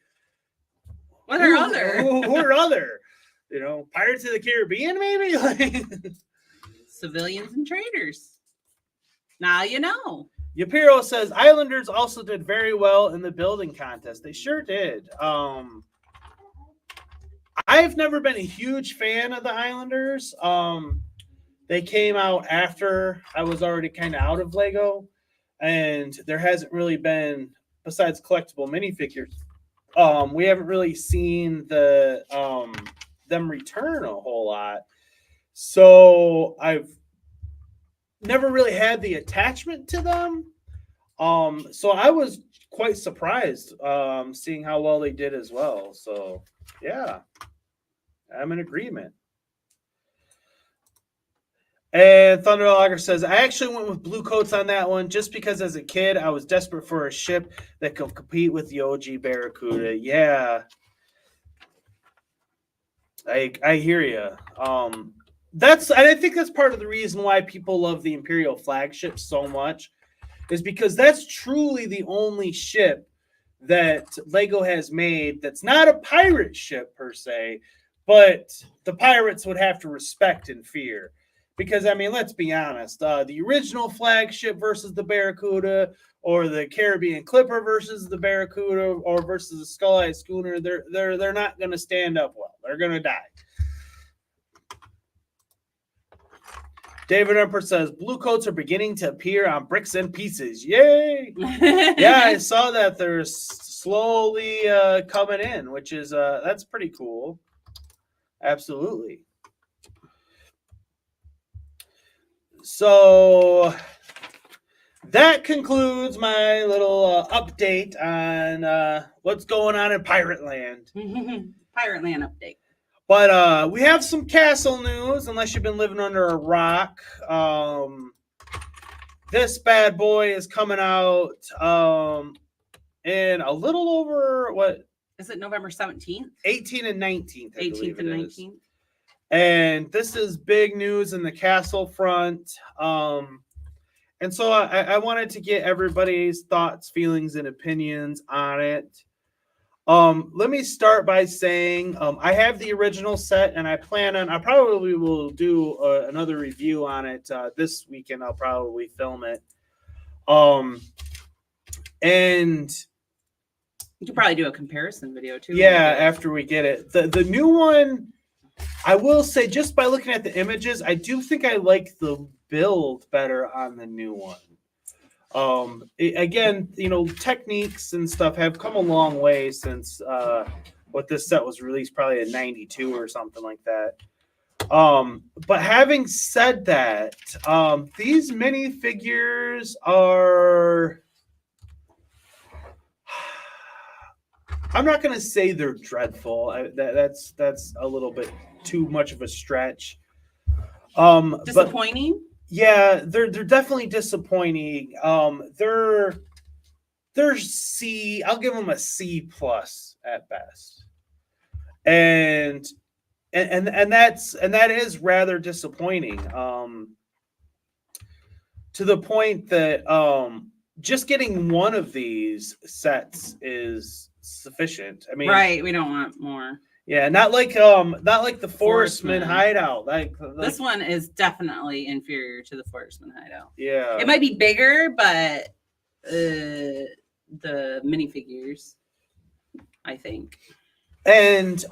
what are other? Who are other? Pirates of the Caribbean, maybe? Civilians and traders. Now you know. Yapiro says, Islanders also did very well in the building contest. They sure did. I've never been a huge fan of the Islanders. They came out after I was already kind of out of Lego, and there hasn't really been, besides collectible minifigures, we haven't really seen them return a whole lot. So I've never really had the attachment to them. So I was quite surprised seeing how well they did as well. So yeah, I'm in agreement. And Thunderlogger says, I actually went with blue coats on that one just because as a kid, I was desperate for a ship that could compete with the OG Barracuda. Yeah. I hear you. And I think that's part of the reason why people love the Imperial flagship so much is because that's truly the only ship that Lego has made that's not a pirate ship per se, but the pirates would have to respect and fear. Because, I mean, let's be honest. The original flagship versus the Barracuda, or the Caribbean Clipper versus the Barracuda, or versus the Skull-Eye Schooner, they're not going to stand up well. They're going to die. David Emperor says, blue coats are beginning to appear on Bricks and Pieces. Yay! Yeah, I saw that. They're slowly coming in, which is, that's pretty cool. Absolutely. So that concludes my little update on what's going on in Pirate Land. Pirate Land update. But we have some castle news, unless you've been living under a rock. This bad boy is coming out in a little over, what? Is it November 17th? 18th and 19th. 18th and 19th. And this is big news in the castle front. And so I wanted to get everybody's thoughts, feelings, and opinions on it. Let me start by saying I have the original set, and I probably will do another review on it this weekend. I'll probably film it. And you could probably do a comparison video too. Yeah, after we get it. The new one, I will say, just by looking at the images, I do think I like the build better on the new one. Again, techniques and stuff have come a long way since what this set was released, probably in 92 or something like that. But having said that, these minifigures are, I'm not going to say they're dreadful. That's a little bit too much of a stretch. Disappointing? Yeah, they're definitely disappointing. They're C. I'll give them a C plus at best, and that is rather disappointing. To the point that just getting one of these sets is sufficient. I mean, right? We don't want more. Yeah, not like the Forestman hideout. Like this one is definitely inferior to the Forestman hideout. Yeah, it might be bigger, but the minifigures, I think. And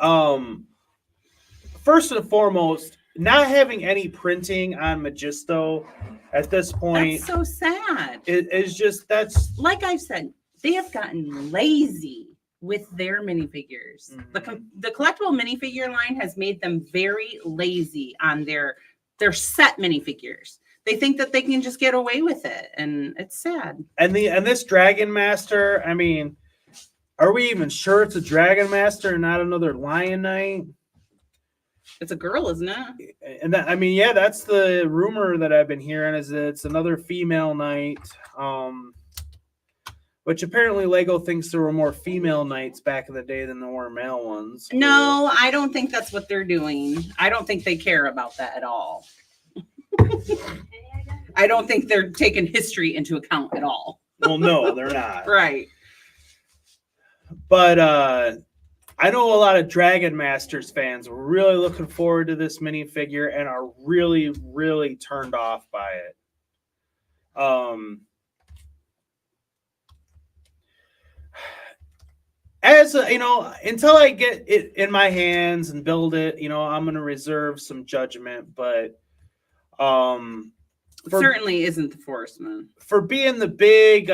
first and foremost, not having any printing on Magisto at this point, that's so sad. It's just, that's like I've said, they have gotten lazy with their minifigures. Mm-hmm. The collectible minifigure line has made them very lazy on their set minifigures. They think that they can just get away with it, and it's sad. And this Dragon Master, I mean, are we even sure it's a Dragon Master and not another Lion Knight? It's a girl, isn't it? And that, I mean, yeah, that's the rumor that I've been hearing, is that it's another female knight. Which apparently Lego thinks there were more female knights back in the day than there were male ones. No, I don't think that's what they're doing. I don't think they care about that at all. I don't think they're taking history into account at all. Well, no, they're not. Right. But I know a lot of Dragon Masters fans were really looking forward to this minifigure and are really, really turned off by it. As until I get it in my hands and build it, I'm going to reserve some judgment. But certainly isn't the Forestman for being the big,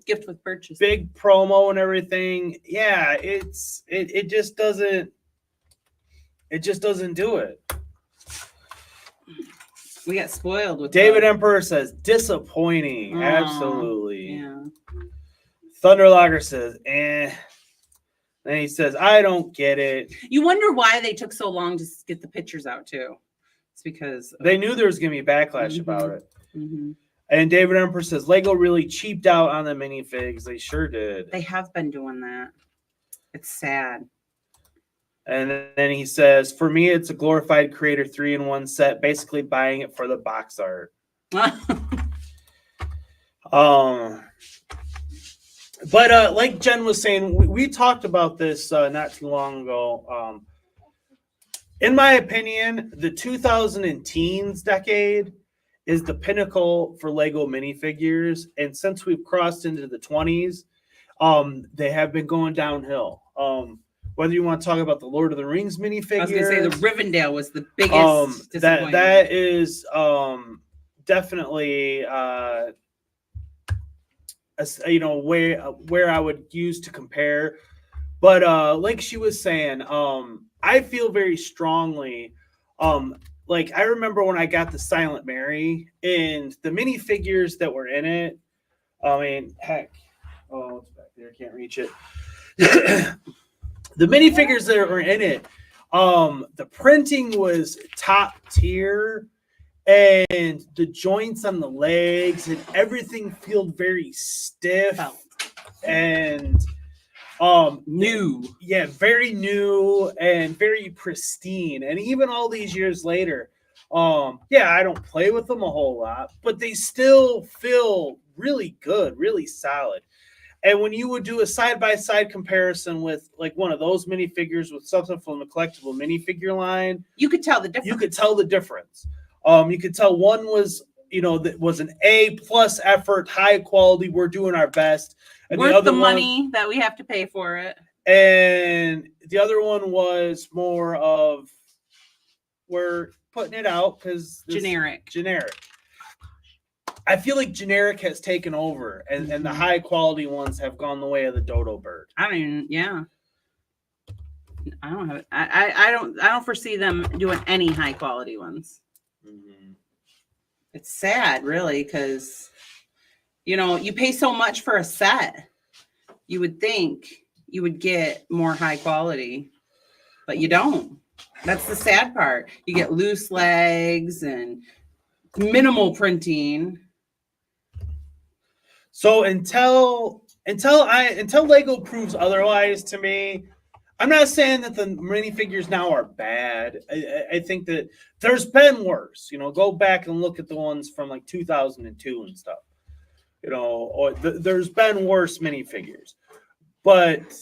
gift with purchase, big promo and everything. Yeah, it just doesn't. It just doesn't do it. We got spoiled with David Emperor says disappointing. Aww, absolutely. Yeah. Thunderlogger says, eh. Then he says, I don't get it. You wonder why they took so long to get the pictures out, too. It's because they knew there was going to be backlash about it. Mm-hmm. And David Emperor says, Lego really cheaped out on the minifigs. They sure did. They have been doing that. It's sad. And then he says, for me, it's a glorified Creator 3-in-1 set, basically buying it for the box art. But like Jen was saying, we talked about this not too long ago. In my opinion, the 2010s decade is the pinnacle for Lego minifigures, and since we've crossed into the 20s, they have been going downhill. Whether you want to talk about the Lord of the Rings minifigures, I was going to say the Rivendell was the biggest disappointment. that is definitely where I would use to compare. But like she was saying, I feel very strongly. Like I remember when I got the Silent Mary and the minifigures that were in it. I mean, heck, it's back there. Can't reach it. The minifigures that were in it, the printing was top tier, and the joints on the legs and everything felt very stiff and new. Yeah, very new and very pristine. And even all these years later, I don't play with them a whole lot, but they still feel really good, really solid. And when you would do a side-by-side comparison with like one of those minifigures with something from the collectible minifigure line, you could tell the difference. You could tell the difference. You could tell one was, that was an A+ effort, high quality. We're doing our best. And worth the other money that we have to pay for it. And the other one was more of we're putting it out because generic. I feel like generic has taken over, and the high quality ones have gone the way of the dodo bird. I don't foresee them doing any high quality ones. Mm-hmm. It's sad, really, because you pay so much for a set. You would think you would get more high quality, but you don't. That's the sad part. You get loose legs and minimal printing. So until Lego proves otherwise to me, I'm not saying that the minifigures now are bad. I think that there's been worse. Go back and look at the ones from like 2002 and stuff. Or there's been worse minifigures. But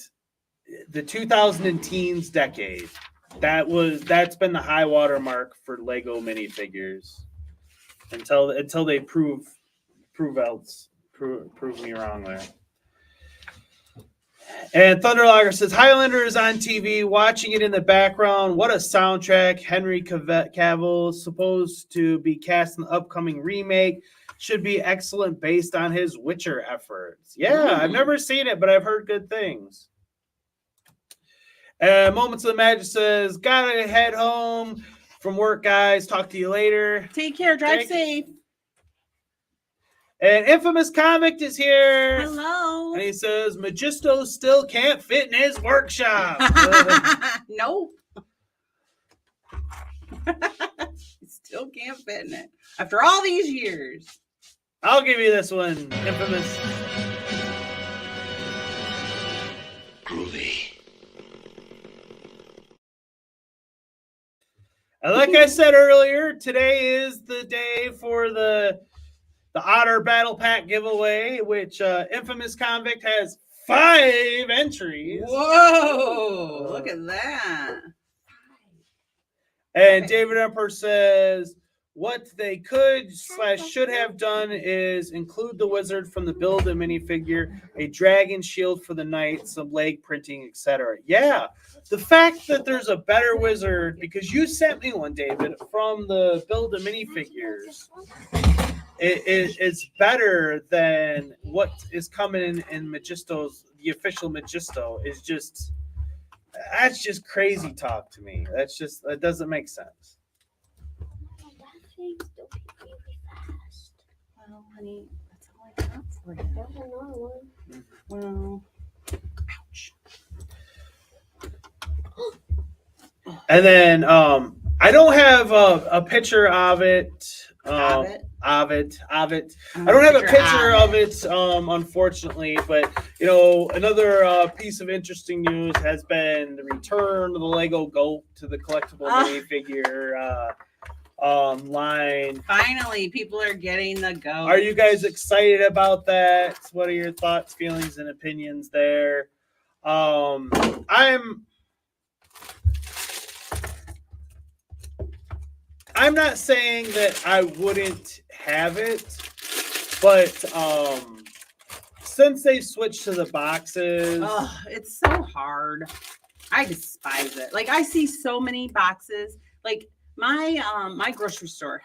the 2010s decade, that's been the high water mark for Lego minifigures until they prove me wrong there. And Thunderlogger says Highlander is on TV, watching it in the background. What a soundtrack! Henry Cavill is supposed to be cast in the upcoming remake. Should be excellent based on his Witcher efforts. Yeah, I've never seen it, but I've heard good things. And Moments of the Magic says, gotta head home from work, guys. Talk to you later. Take care. Drive safe. And Infamous Convict is here. Hello. And he says, Magisto still can't fit in his workshop. Nope. Still can't fit in it. After all these years. I'll give you this one, Infamous. Groovy. And like I said earlier, today is the day for the Otter Battle Pack giveaway, which Infamous Convict has 5 entries. Whoa! Look at that. And David Emperor says, what they could/should have done is include the wizard from the Build a minifigure, a dragon shield for the knight, some leg printing, etc. Yeah, the fact that there's a better wizard, because you sent me one, David, from the Build a minifigures, it's better than what is coming in Magisto's, the official Magisto, that's just crazy talk to me. That doesn't make sense. Well, honey, that's all I got for you. There's another one. Well, ouch. And then I don't have a picture of it. Of it. I don't have a picture of it, unfortunately. But another piece of interesting news has been the return of the Lego Goat to the collectible minifigure line. Finally, people are getting the goat. Are you guys excited about that? What are your thoughts, feelings, and opinions there? I'm I'm not saying that I wouldn't have it, but since they switched to the boxes, Oh, it's so hard. I despise it. Like I see so many boxes. Like my grocery store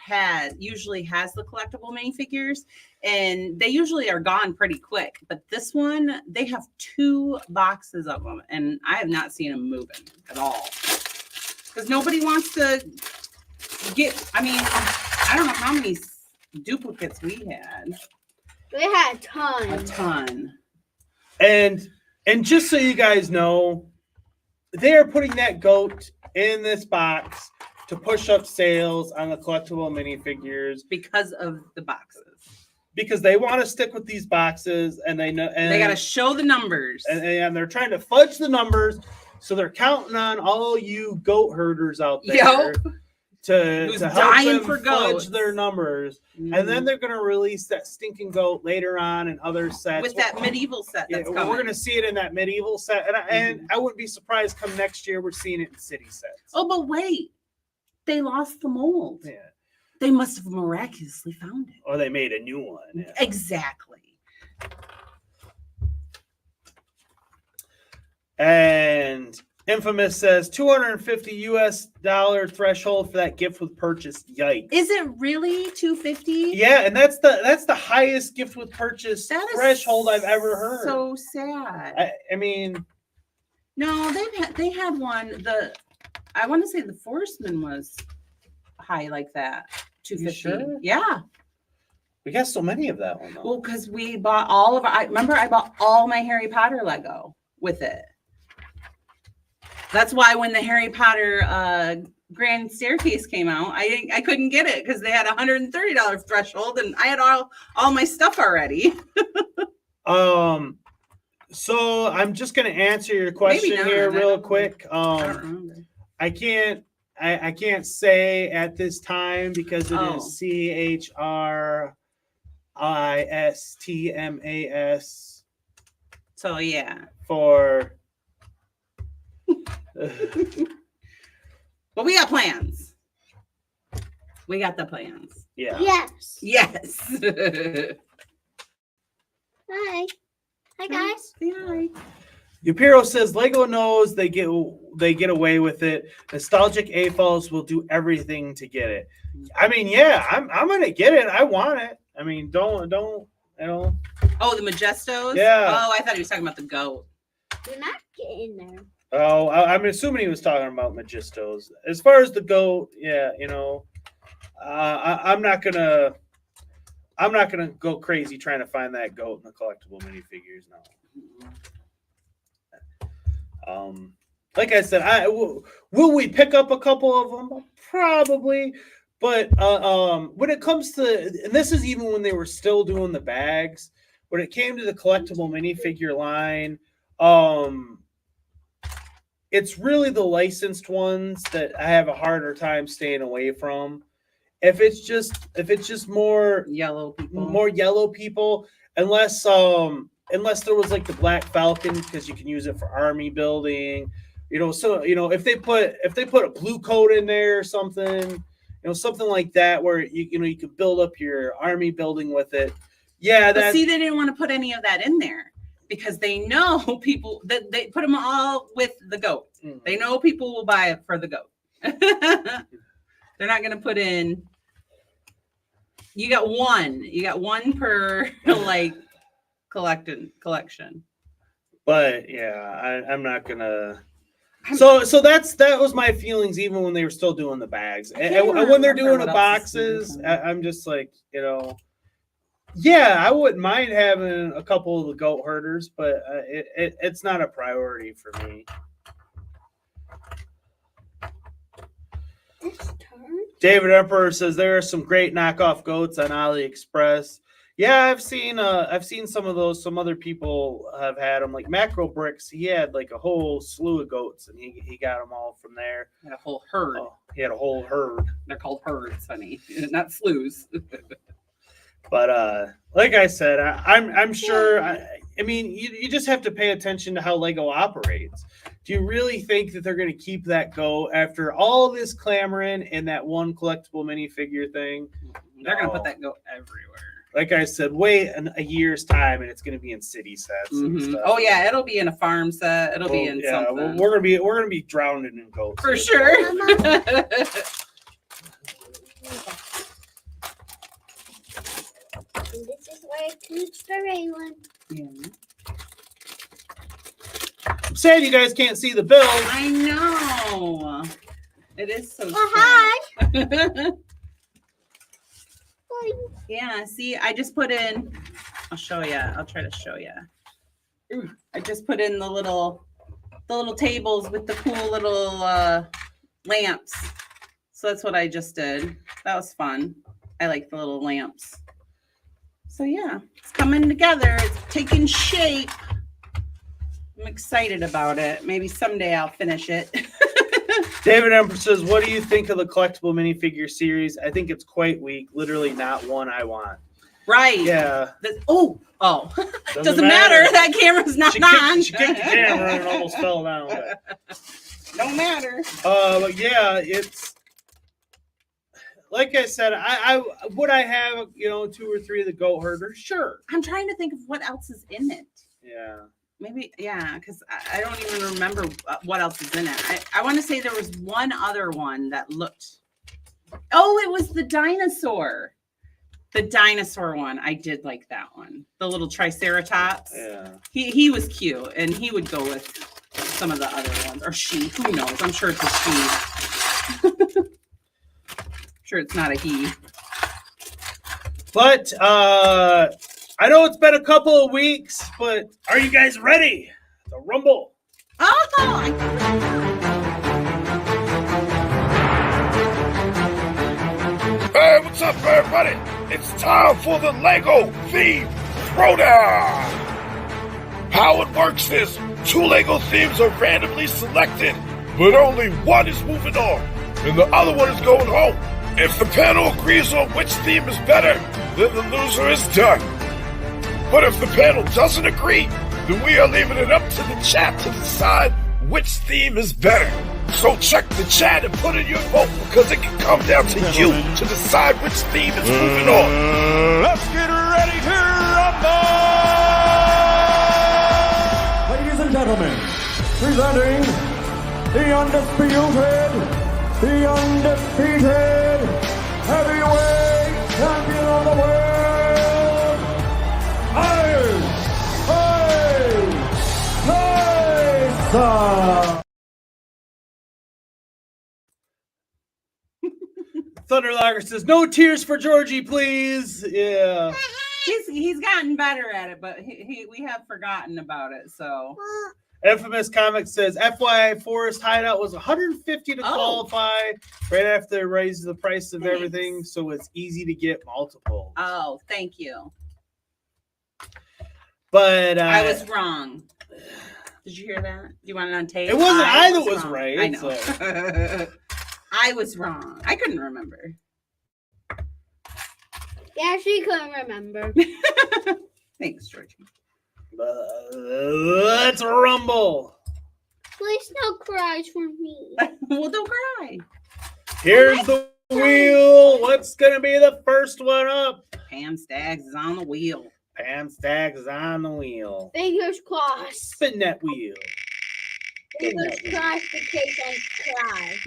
usually has the collectible minifigures, and they usually are gone pretty quick. But this one, they have 2 boxes of them, and I have not seen them moving at all. Because nobody wants to get. I mean, I don't know how many duplicates we had. We had a ton. A ton. and just so you guys know, they are putting that goat in this box to push up sales on the collectible minifigures Because of the boxes. because they want to stick with these boxes, and they know and They got to show the numbers. and they're trying to fudge the numbers, so they're counting on all you goat herders out there Yep. to Who's help dying them for fudge goats. their numbers, Mhm. and then they're going to release that stinking goat later on in other sets with that medieval set Yeah, that's we're coming. going to see it in that medieval set, and I wouldn't be surprised come next year we're seeing it in city sets. Oh, but wait. They lost the mold. Yeah, They must have miraculously found it. or they made a new one. Yeah. Exactly. And Infamous says $250 US threshold for that gift with purchase. Yikes! Is it really $250? Yeah, and that's the highest gift with purchase That is threshold I've ever heard. So sad. I mean, No, they had one. I want to say the Forestman was high like that. $250. sure? Yeah. we got so many of that one though. Well, because we bought all of I bought all my Harry Potter Lego with it. That's why when the Harry Potter Grand Staircase came out, I couldn't get it because they had a $130 threshold, and I had all my stuff already. So I'm just gonna answer your question not. here I real don't quick. I don't remember. I can't say at this time because it is CHRISTMAS So yeah. for. But we got plans. We got the plans. Yeah. Yes. Yes. Hi. Hi, guys. Yeah. Yupiro says Lego knows they get away with it. Nostalgic AFOs will do everything to get it. I mean, yeah, I'm gonna get it. I want it. I mean, don't you know? Oh, the Majestos? Yeah. Oh, I thought he was talking about the goat. Do not get in there. Oh, I'm assuming he was talking about Majestos. As far as the goat, yeah, you know, I'm not gonna go crazy trying to find that goat in the collectible minifigures now. Like I said, will we pick up a couple of them? Probably, but when it comes to, and this is even when they were still doing the bags, when it came to the collectible minifigure line, it's really the licensed ones that I have a harder time staying away from. If it's just more Yellow people. unless there was like the Black Falcon, because you can use it for army building, you know. So you know, if they put a blue coat in there or something, you know, something like that, where you can build up your army building with it. Yeah, But see, they didn't want to put any of that in there because they know people that they put them all with the goat. Mhm. They know people will buy it for the goat. They're not going to put in. You got one per like collection. But yeah, I'm not gonna. So that was my feelings even when they were still doing the bags, and when they're doing the boxes, I'm just like, you know, yeah, I wouldn't mind having a couple of the goat herders, but it's not a priority for me. David Emperor says there are some great knockoff goats on AliExpress. Yeah, I've seen some of those. Some other people have had them, like Macro Bricks. He had like a whole slew of goats, and he got them all from there. And a whole herd. Oh, he had a whole herd. They're called herds, honey, not slews. But like I said, I'm sure. I mean, you just have to pay attention to how Lego operates. Do you really think that they're going to keep that go after all this clamoring and that one collectible minifigure thing? They're going to put that go everywhere. Like I said, wait a year's time and it's going to be in city sets. And stuff. Oh yeah, it'll be in a farm set. It'll be in something. We're gonna be drowned in goats for sure. And this is where it keeps the Raylan. Yeah. I'm sad you guys can't see the bill. I know. It is so. Hi. Yeah. See, I just put in. I'll show you. I'll try to show you. I just put in the little tables with the cool little lamps. So that's what I just did. That was fun. I like the little lamps. So yeah, it's coming together. It's taking shape. I'm excited about it. Maybe someday I'll finish it. David Empress says, what do you think of the collectible minifigure series? I think it's quite weak. Literally not one I want. Right. Yeah. Doesn't matter. That camera's not on. She kicked the camera and it almost fell down. Don't matter. But yeah, it's like I said, I would I have, 2 or 3 of the goat herders? Sure. I'm trying to think of what else is in it. Yeah. Maybe, yeah, because I don't even remember what else is in it. I want to say there was one other one that looked. Oh, it was the dinosaur. The dinosaur one. I did like that one. The little Triceratops. Yeah. He was cute, and he would go with some of the other ones. Or she. Who knows? I'm sure it's a she. Sure it's not a he. But I know it's been a couple of weeks, but are you guys ready? The Rumble. Hey, what's up, everybody? It's time for the Lego Theme Throwdown. How it works is 2 Lego themes are randomly selected, but only one is moving on, and the other one is going home. If the panel agrees on which theme is better, then the loser is done. But if the panel doesn't agree, then we are leaving it up to the chat to decide which theme is better. So check the chat and put in your vote, because it can come down to you to decide which theme is moving on. Let's get ready to rumble! Ladies and gentlemen, presenting the undefeated heavyweight champion of the world, Tyson. Thunderlocker says, no tears for Georgie, please. Yeah. He's gotten better at it, but we have forgotten about it. So Infamous Comics says, FYI, Forest Hideout was $150 to qualify right after they raised the price of everything, so it's easy to get multiple. Oh, thank you. But I was wrong. Did you hear that? Do you want it on tape? It wasn't I that was right. I know. So. I was wrong. I couldn't remember. Yeah, she couldn't remember. Thanks, Georgie. Let's rumble. Please no cries for me. Well, don't cry. Here's the wheel. What's going to be the first one up? Pam Staggs is on the wheel. Pam Staggs is on the wheel. Fingers crossed. Spin that wheel. Fingers crossed in case I cry.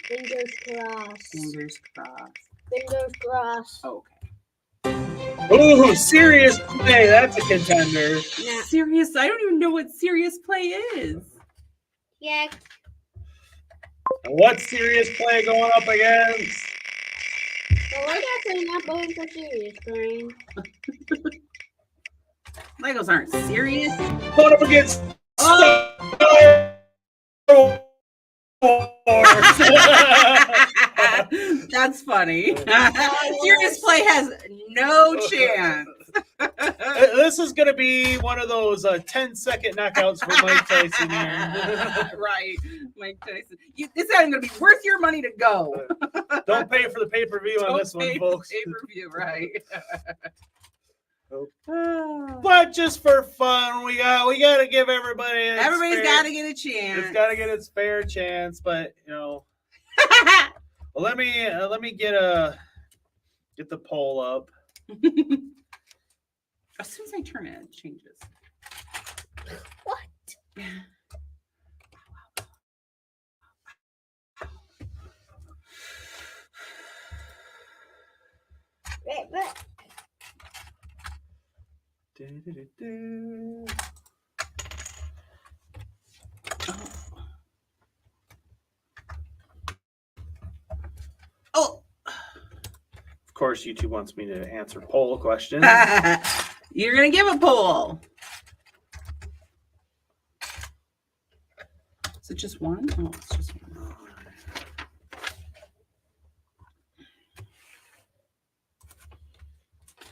Fingers crossed. Fingers crossed. Fingers crossed. Okay. Ooh, serious play. That's a contender. Nah. Serious? I don't even know what serious play is. Yeah. And what's serious play going up against? Well, we're definitely not voting for serious, Green. Legos aren't serious. Going up against Star Wars. That's funny. Serious play has no chance. This is going to be one of those 10-second knockouts for Mike Tyson here. Right, Mike Tyson. This isn't going to be worth your money to go. Don't pay for the pay-per-view on this one, folks. Pay-per-view, right. But just for fun, we got to give everybody. Everybody's got to get a chance. It's got to get its fair chance, but well, let me get the poll up. As soon as I turn it, it changes. What? Right. Oh. Of course, YouTube wants me to answer poll questions. You're gonna give a poll. Is it just one? Oh, it's just one.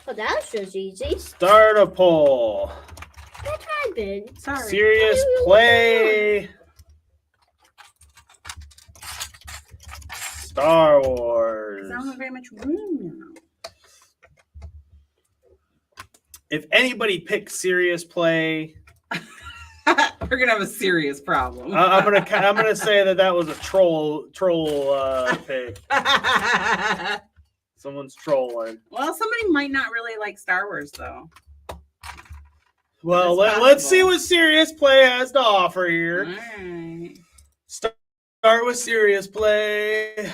Oh, that was just easy. Start a poll. What happened? Sorry. Serious play. Star Wars. I don't have very much room now. If anybody picks serious play, we're gonna have a serious problem. I'm gonna say that was a troll pick. Someone's trolling. Well, somebody might not really like Star Wars though. Well, let's see what serious play has to offer here. All right. Start with serious play.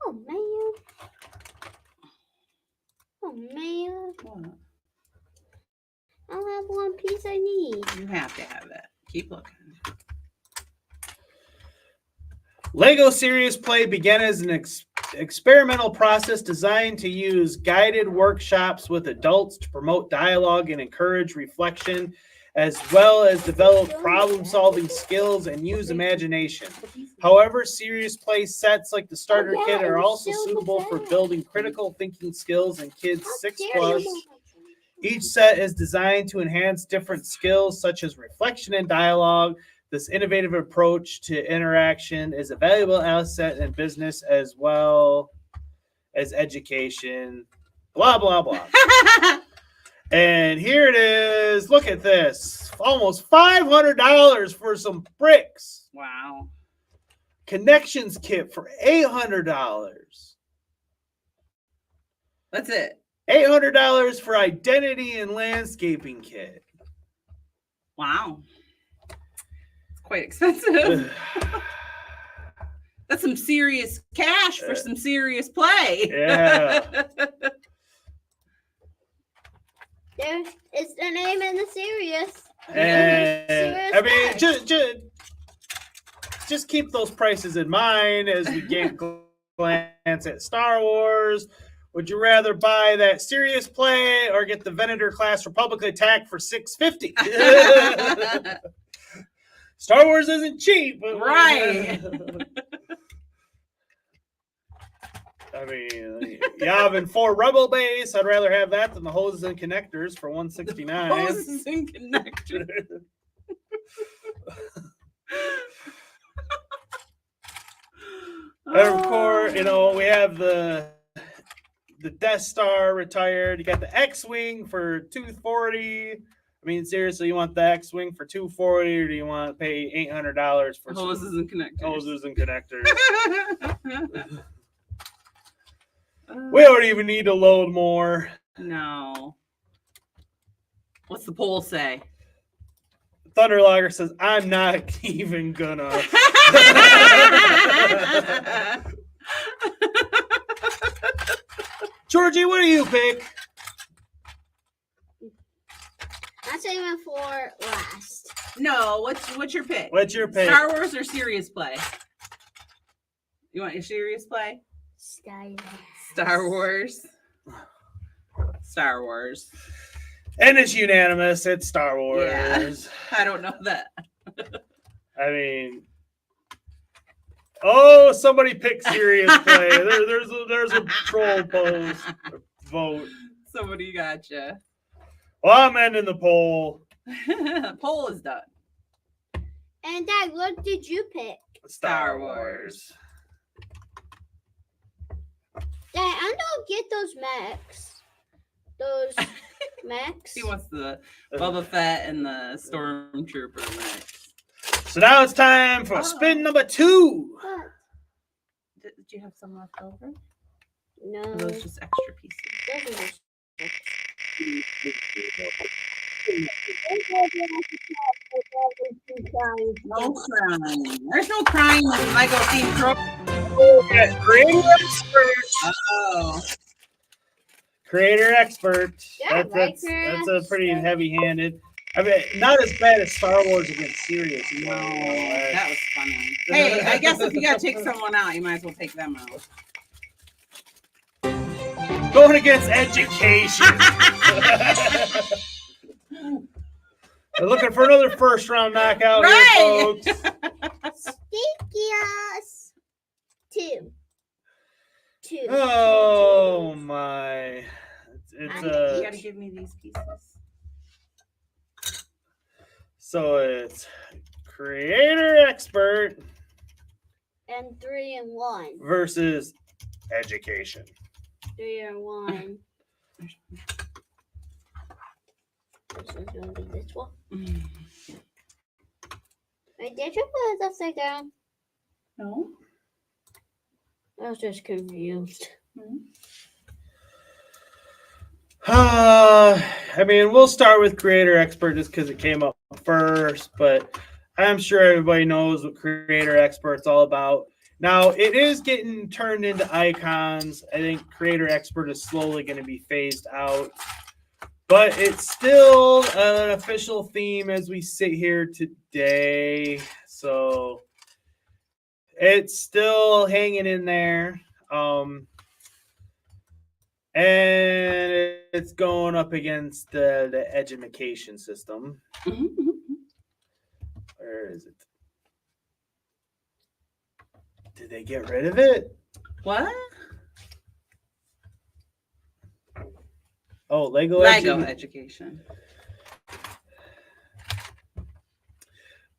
Oh man. What? I don't have one piece I need. You have to have it. Keep looking. Lego Serious Play began as an experimental process designed to use guided workshops with adults to promote dialogue and encourage reflection, as well as develop problem-solving skills and use imagination. However, Serious Play sets like the starter kit are also suitable for building critical thinking skills in kids 6+. Each set is designed to enhance different skills such as reflection and dialogue. This innovative approach to interaction is a valuable asset in business as well as education. Blah, blah, blah. And here it is. Look at this. Almost $500 for some bricks. Wow. Connections kit for $800. That's it. $800 for identity and landscaping kit. Wow. It's quite expensive. That's some serious cash for some serious play. Yeah. It's the name in the serious. And I mean, just keep those prices in mind as we glance at Star Wars. Would you rather buy that serious play or get the Venator class Republic attack for $650? Star Wars isn't cheap, but right? I mean, Yavin 4 Rebel Base. I'd rather have that than the hoses and connectors for $169. Hoses and connectors. And of course, we have the Death Star retired. You got the X-Wing for $240. I mean, seriously, you want the X-Wing for $240, or do you want to pay $800 for hoses and connectors? Hoses and connectors. We don't even need to load more. No. What's the poll say? Thunderlogger says, I'm not even gonna. Georgie, what do you pick? I'm saving for last. No, what's your pick? What's your pick? Star Wars or serious play? You want your serious play? Star Wars. Star Wars. And it's unanimous. It's Star Wars. Yeah, I don't know that. I mean, oh, somebody picked serious play. There's a troll post vote. Somebody gotcha. Well, I'm ending the poll. Poll is done. And Dad, what did you pick? Star Wars. Dad, I don't get those mechs. Those mechs. He wants the Boba Fett and the Stormtrooper mix. So now it's time for spin number 2. What? Did you have some left over? No. Or those just extra pieces? Those are just No crying. There's no crying with Lego theme program. Yeah, creator expert. Oh. Creator expert. Yeah, That's a pretty heavy-handed. I mean, not as bad as Star Wars against Sirius. You know, That was funny. Hey, I guess if you gotta take someone out, you might as well take them out. Going against education. They're looking for another first-round knockout Right. here, folks. Stinkiest. Two. Oh my! You It's gotta give me these pieces. so it's creator expert And 3 and 1. versus education. 3 and 1. This one's gonna be this one. Wait, did you put it upside down? No. I was just confused. I mean, we'll start with creator expert just because it came up first, but I'm sure everybody knows what creator expert's all about. Now, it is getting turned into icons. I think creator expert is slowly going to be phased out, but it's still an official theme as we sit here today. So it's still hanging in there. And it's going up against the edumacation system. Where is it? Did they get rid of it? What? Oh, Lego education.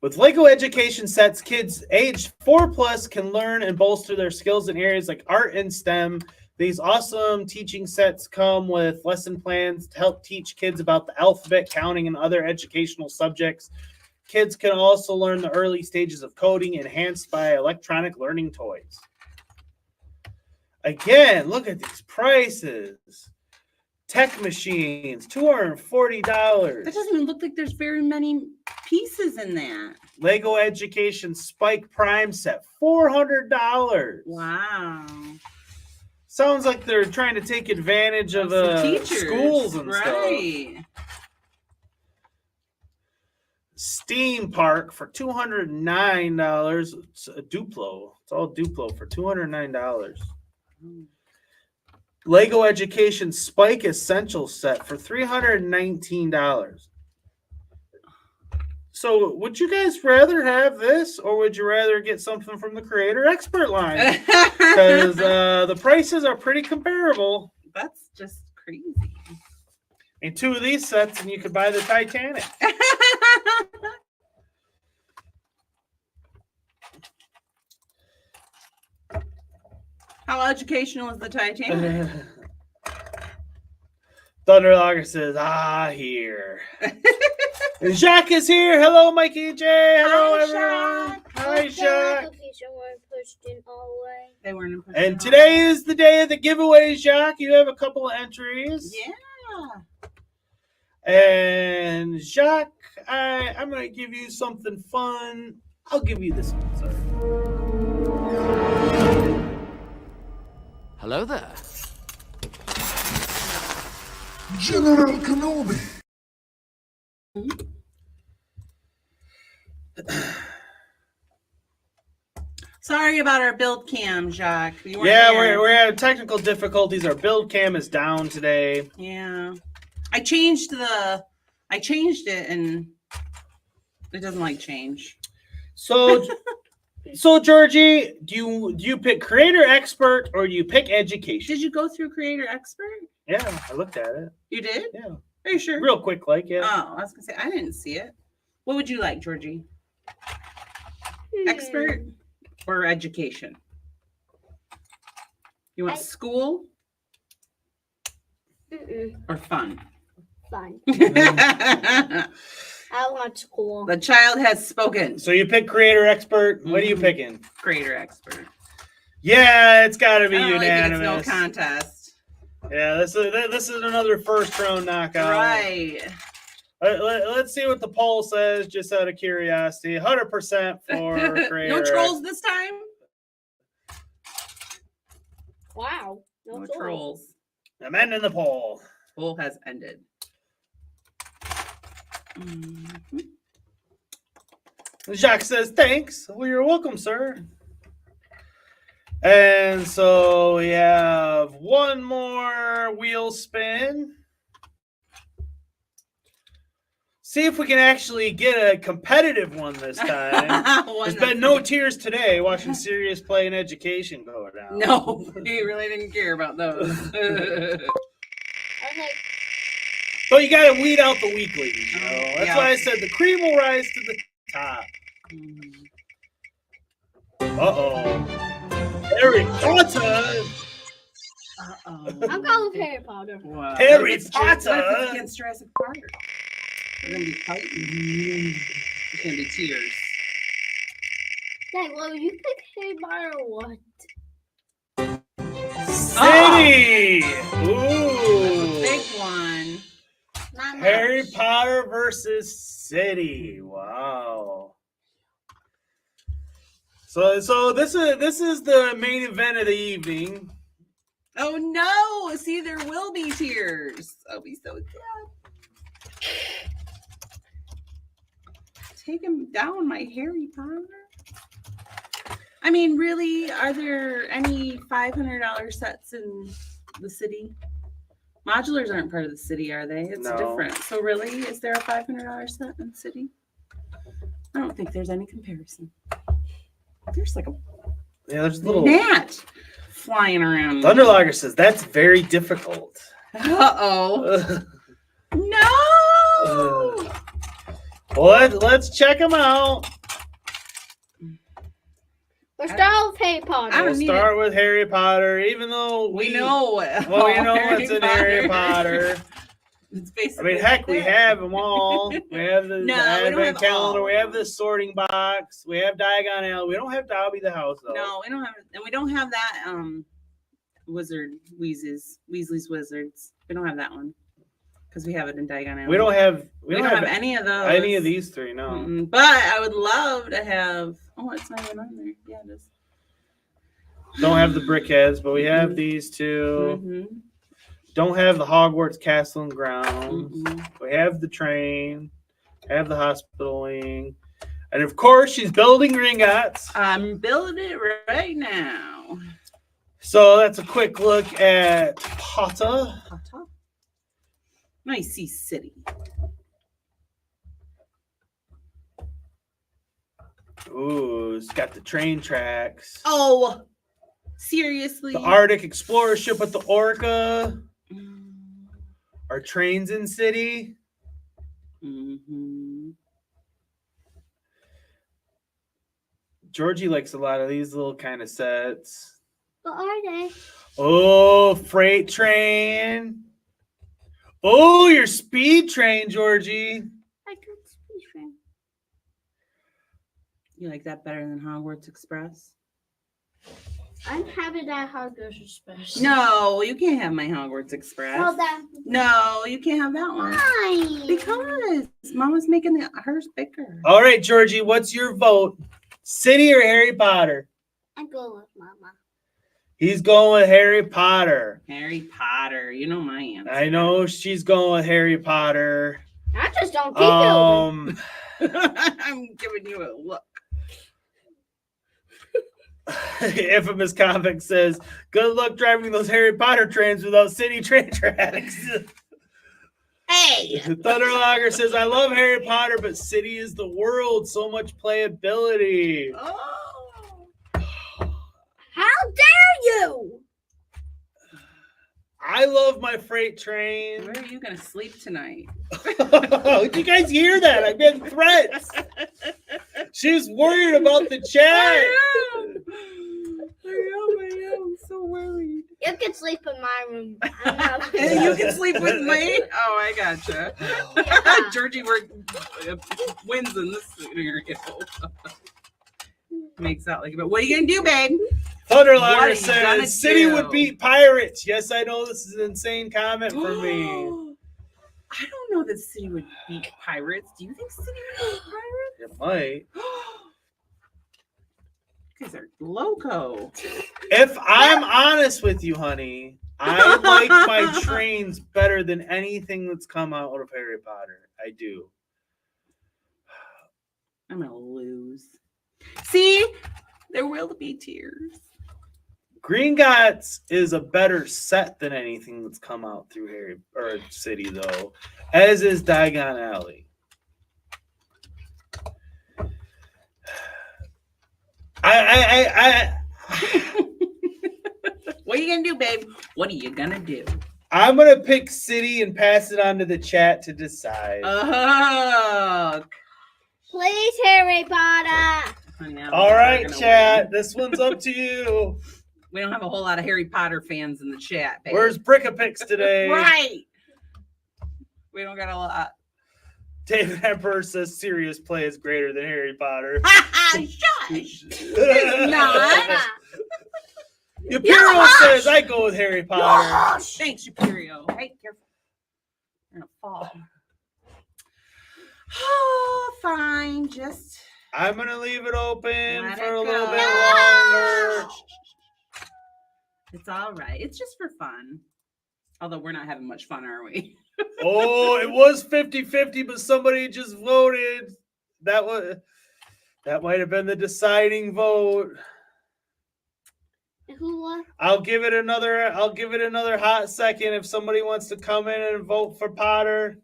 With Lego education sets, kids aged 4+ can learn and bolster their skills in areas like art and STEM. These awesome teaching sets come with lesson plans to help teach kids about the alphabet, counting, and other educational subjects. Kids can also learn the early stages of coding enhanced by electronic learning toys. Again, look at these prices. Tech machines, $240. That doesn't even look like there's very many pieces in that. Lego Education Spike Prime set, $400. Wow. Sounds like they're trying to take advantage of teachers, schools and right. stuff. Steam Park for $209. It's a Duplo. It's all Duplo for $209. Lego Education Spike Essential set for $319. So would you guys rather have this, or would you rather get something from the Creator Expert line? Because the prices are pretty comparable. That's just crazy. And 2 of these sets, and you could buy the Titanic. How educational is the Titanic? Thunderlogger says, here. And Jacques is here. Hello, Mikey and Jay. Hello, everyone. Hi, Jacques. They weren't in And today is the day of the giveaways, Jacques. You have a couple of entries. Yeah. And Jacques, I'm going to give you something fun. I'll give you this one, sir. Hello there. General Kenobi. Sorry about our build cam, Jacques. Yeah, we're having technical difficulties. Our build cam is down today. Yeah. I changed it and it doesn't like change. So Georgie, do you pick Creator Expert or do you pick Education? Did you go through Creator Expert? Yeah, I looked at it. You did? Yeah. Are you sure? Real quick, yeah. Oh, I was gonna say I didn't see it. What would you like, Georgie? Expert or education? You want school or fun? Fun. The I want school. child has spoken. So you pick creator expert. What are you picking? Creator expert. Yeah, it's got to be I don't really think unanimous. it's no contest. Yeah, this is another first round knockout. Right. Let's see what the poll says, just out of curiosity. 100% for creator. No trolls this time? Wow. No trolls. I'm ending the poll. Poll has ended. Jacques says, thanks. Well, you're welcome, sir. And so we have one more wheel spin. See if we can actually get a competitive one this time. There's been no tears today watching Serious Play and Education go down. No, we really didn't care about those. Okay. But you got to weed out the weaklings, you know. That's Yeah. why I said the cream will rise to the top. Uh-oh. Harry Potter. I'm going with Harry Potter. Wow. Harry What if it's Potter. against Jurassic Park? We're gonna be fighting. It's gonna be tears. Dang, well, you pick Harry Potter or what? City. Ooh. Ooh. Big one. Not Harry much. Potter versus City. Wow. So this is the main event of the evening. Oh no! See, there will be tears. I'll be so sad. Take him down, my Harry Potter. I mean, really, are there any $500 sets in the city? Modulars aren't part of the city, are they? It's No. different. So really, is there a $500 set in the city? I don't think there's any comparison. There's like a There's a little gnat flying around. Thunderlogger says that's very difficult. Uh-oh. No! Well, let's check them out. We'll start with Harry Potter. We'll start with Harry Potter, even though we know. Well, we know what's in Harry Potter. It's I basically mean, heck, we have them all. We have the No, we don't advent have calendar. all. We have the sorting box. We have Diagon Alley. We don't have Dobby the House, though. No, we don't have, and we don't have that Weasley's Wizards. We don't have that one because we have it in Diagon Alley. We don't have any of those. Any of these three, no. But I would love to have. Oh, it's not even on there. Yeah, it is. Don't have the Brickheads, but we have these two. Mm-hmm. Don't have the Hogwarts Castle and Grounds. We have the train. Have the hospital wing. And of course, she's building Gringotts. I'm building it right now. So that's a quick look at Potter. Nice see city. Ooh, it's got the train tracks. Oh, seriously? The Arctic Explorer ship with the Orca. Our trains in city. Mm-hmm. Georgie likes a lot of these little kind of sets. What are they? Oh, freight train. Oh, your speed train, Georgie. I got Speed Train. You like that better than Hogwarts Express? I'm having that Hogwarts Express. No, you can't have my Hogwarts Express. Well, that. No, you can't have that one. Why? Because Mama's making hers bigger. All right, Georgie, what's your vote? City or Harry Potter? I'm going with Mama. He's going with Harry Potter. Harry Potter. You know my answer. I know she's going with Harry Potter. I just don't keep building. I'm giving you a look. Infamous Comic says, good luck driving those Harry Potter trains without city train tracks. Hey! Thunderlogger says, I love Harry Potter, but city is the world. So much playability. Oh. How dare you? I love my freight train. Where are you going to sleep tonight? Did you guys hear that? I'm getting threats. She's worried about the chat. I am. I'm so worried. You can sleep in my room. I'm not You can sleep with me? Oh, I gotcha. Yeah. Georgie wins in this scenario. Makes out like, but what are you going to do, babe? What are Thunderliner you gonna says City do? would beat Pirates. Yes, I know this is an insane comment for me. I don't know that City would beat Pirates. Do you think City would beat Pirates? It might. You guys are loco. If I'm honest with you, honey, I like my trains better than anything that's come out of Harry Potter. I do. I'm going to lose. See? There will be tears. Gringotts is a better set than anything that's come out through Harry or City, though, as is Diagon Alley. What are you gonna do, babe? What are you gonna do? I'm gonna pick City and pass it on to the chat to decide. Oh, Please, Harry Potter. All right, chat. This one's up to you. We don't have a whole lot of Harry Potter fans in the chat, babe. Where's Brickapix today? Right. We don't got a lot. David Emperor says serious play is greater than Harry Potter. Shush. It's not. Yapiro says I go with Harry Potter. Thanks, Yapiro. Hey, careful. You're gonna fall. Oh, fine. Just I'm gonna leave it open let for it a little go. bit longer. It's all right. It's just for fun. Although we're not having much fun, are we? Oh, it was 50-50, but somebody just voted. That might have been the deciding vote. Who won? I'll give it another hot second if somebody wants to come in and vote for Potter.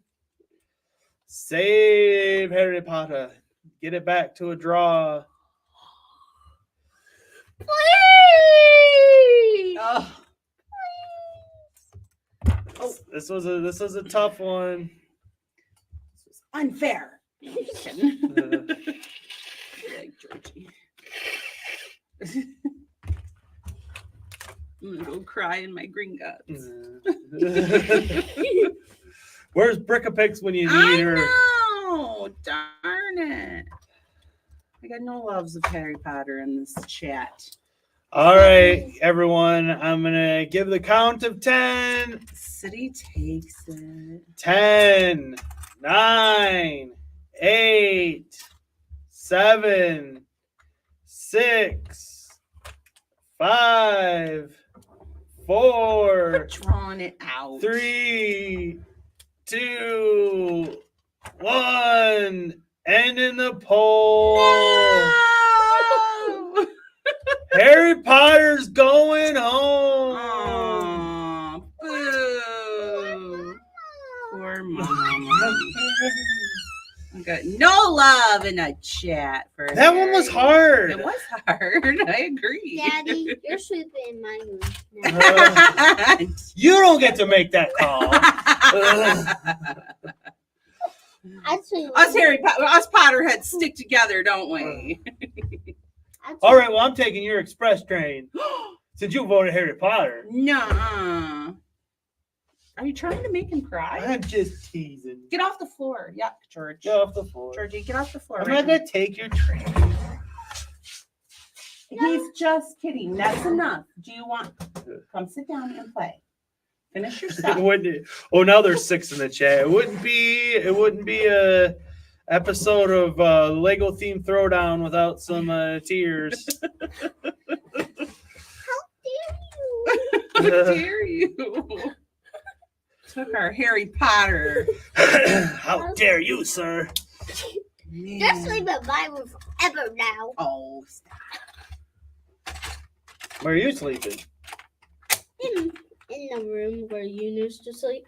Save Harry Potter. Get it back to a draw. Please. Oh. This was a tough one. This was unfair. No, I'm just kidding. Like Georgie. I'm gonna go cry in my Gringotts. Where's Brickapix when you need her? I know. Darn it. I got no loves of Harry Potter in this chat. All right, everyone. I'm gonna give the count of 10. City takes it. 10, 9, 8, 7, 6, 5, 4, Quit drawing it out. 3, 2, 1. End in the poll. No! Harry Potter's going home. Aw, boo. Poor mama. I got no love in the chat for That one was hard. It was hard. I agree. Daddy, you're sleeping in my room now. You don't get to make that call. Us Potterheads stick together, don't we? All right, well, I'm taking your express train since you voted Harry Potter. Nuh-uh. Are you trying to make him cry? I'm just teasing. Get off the floor. Yuck, George. Get off the floor. Georgie, get off the floor. I'm not going to take your train. He's just kidding. That's enough. Do you want... Come sit down and play. Finish your stuff. Oh, now there's 6 in the chat. It wouldn't be a episode of Lego themed throwdown without some tears. How dare you? Took our Harry Potter. How dare you, sir? You're sleeping in my room forever now. Oh, stop. Where are you sleeping? In the room where you used to sleep.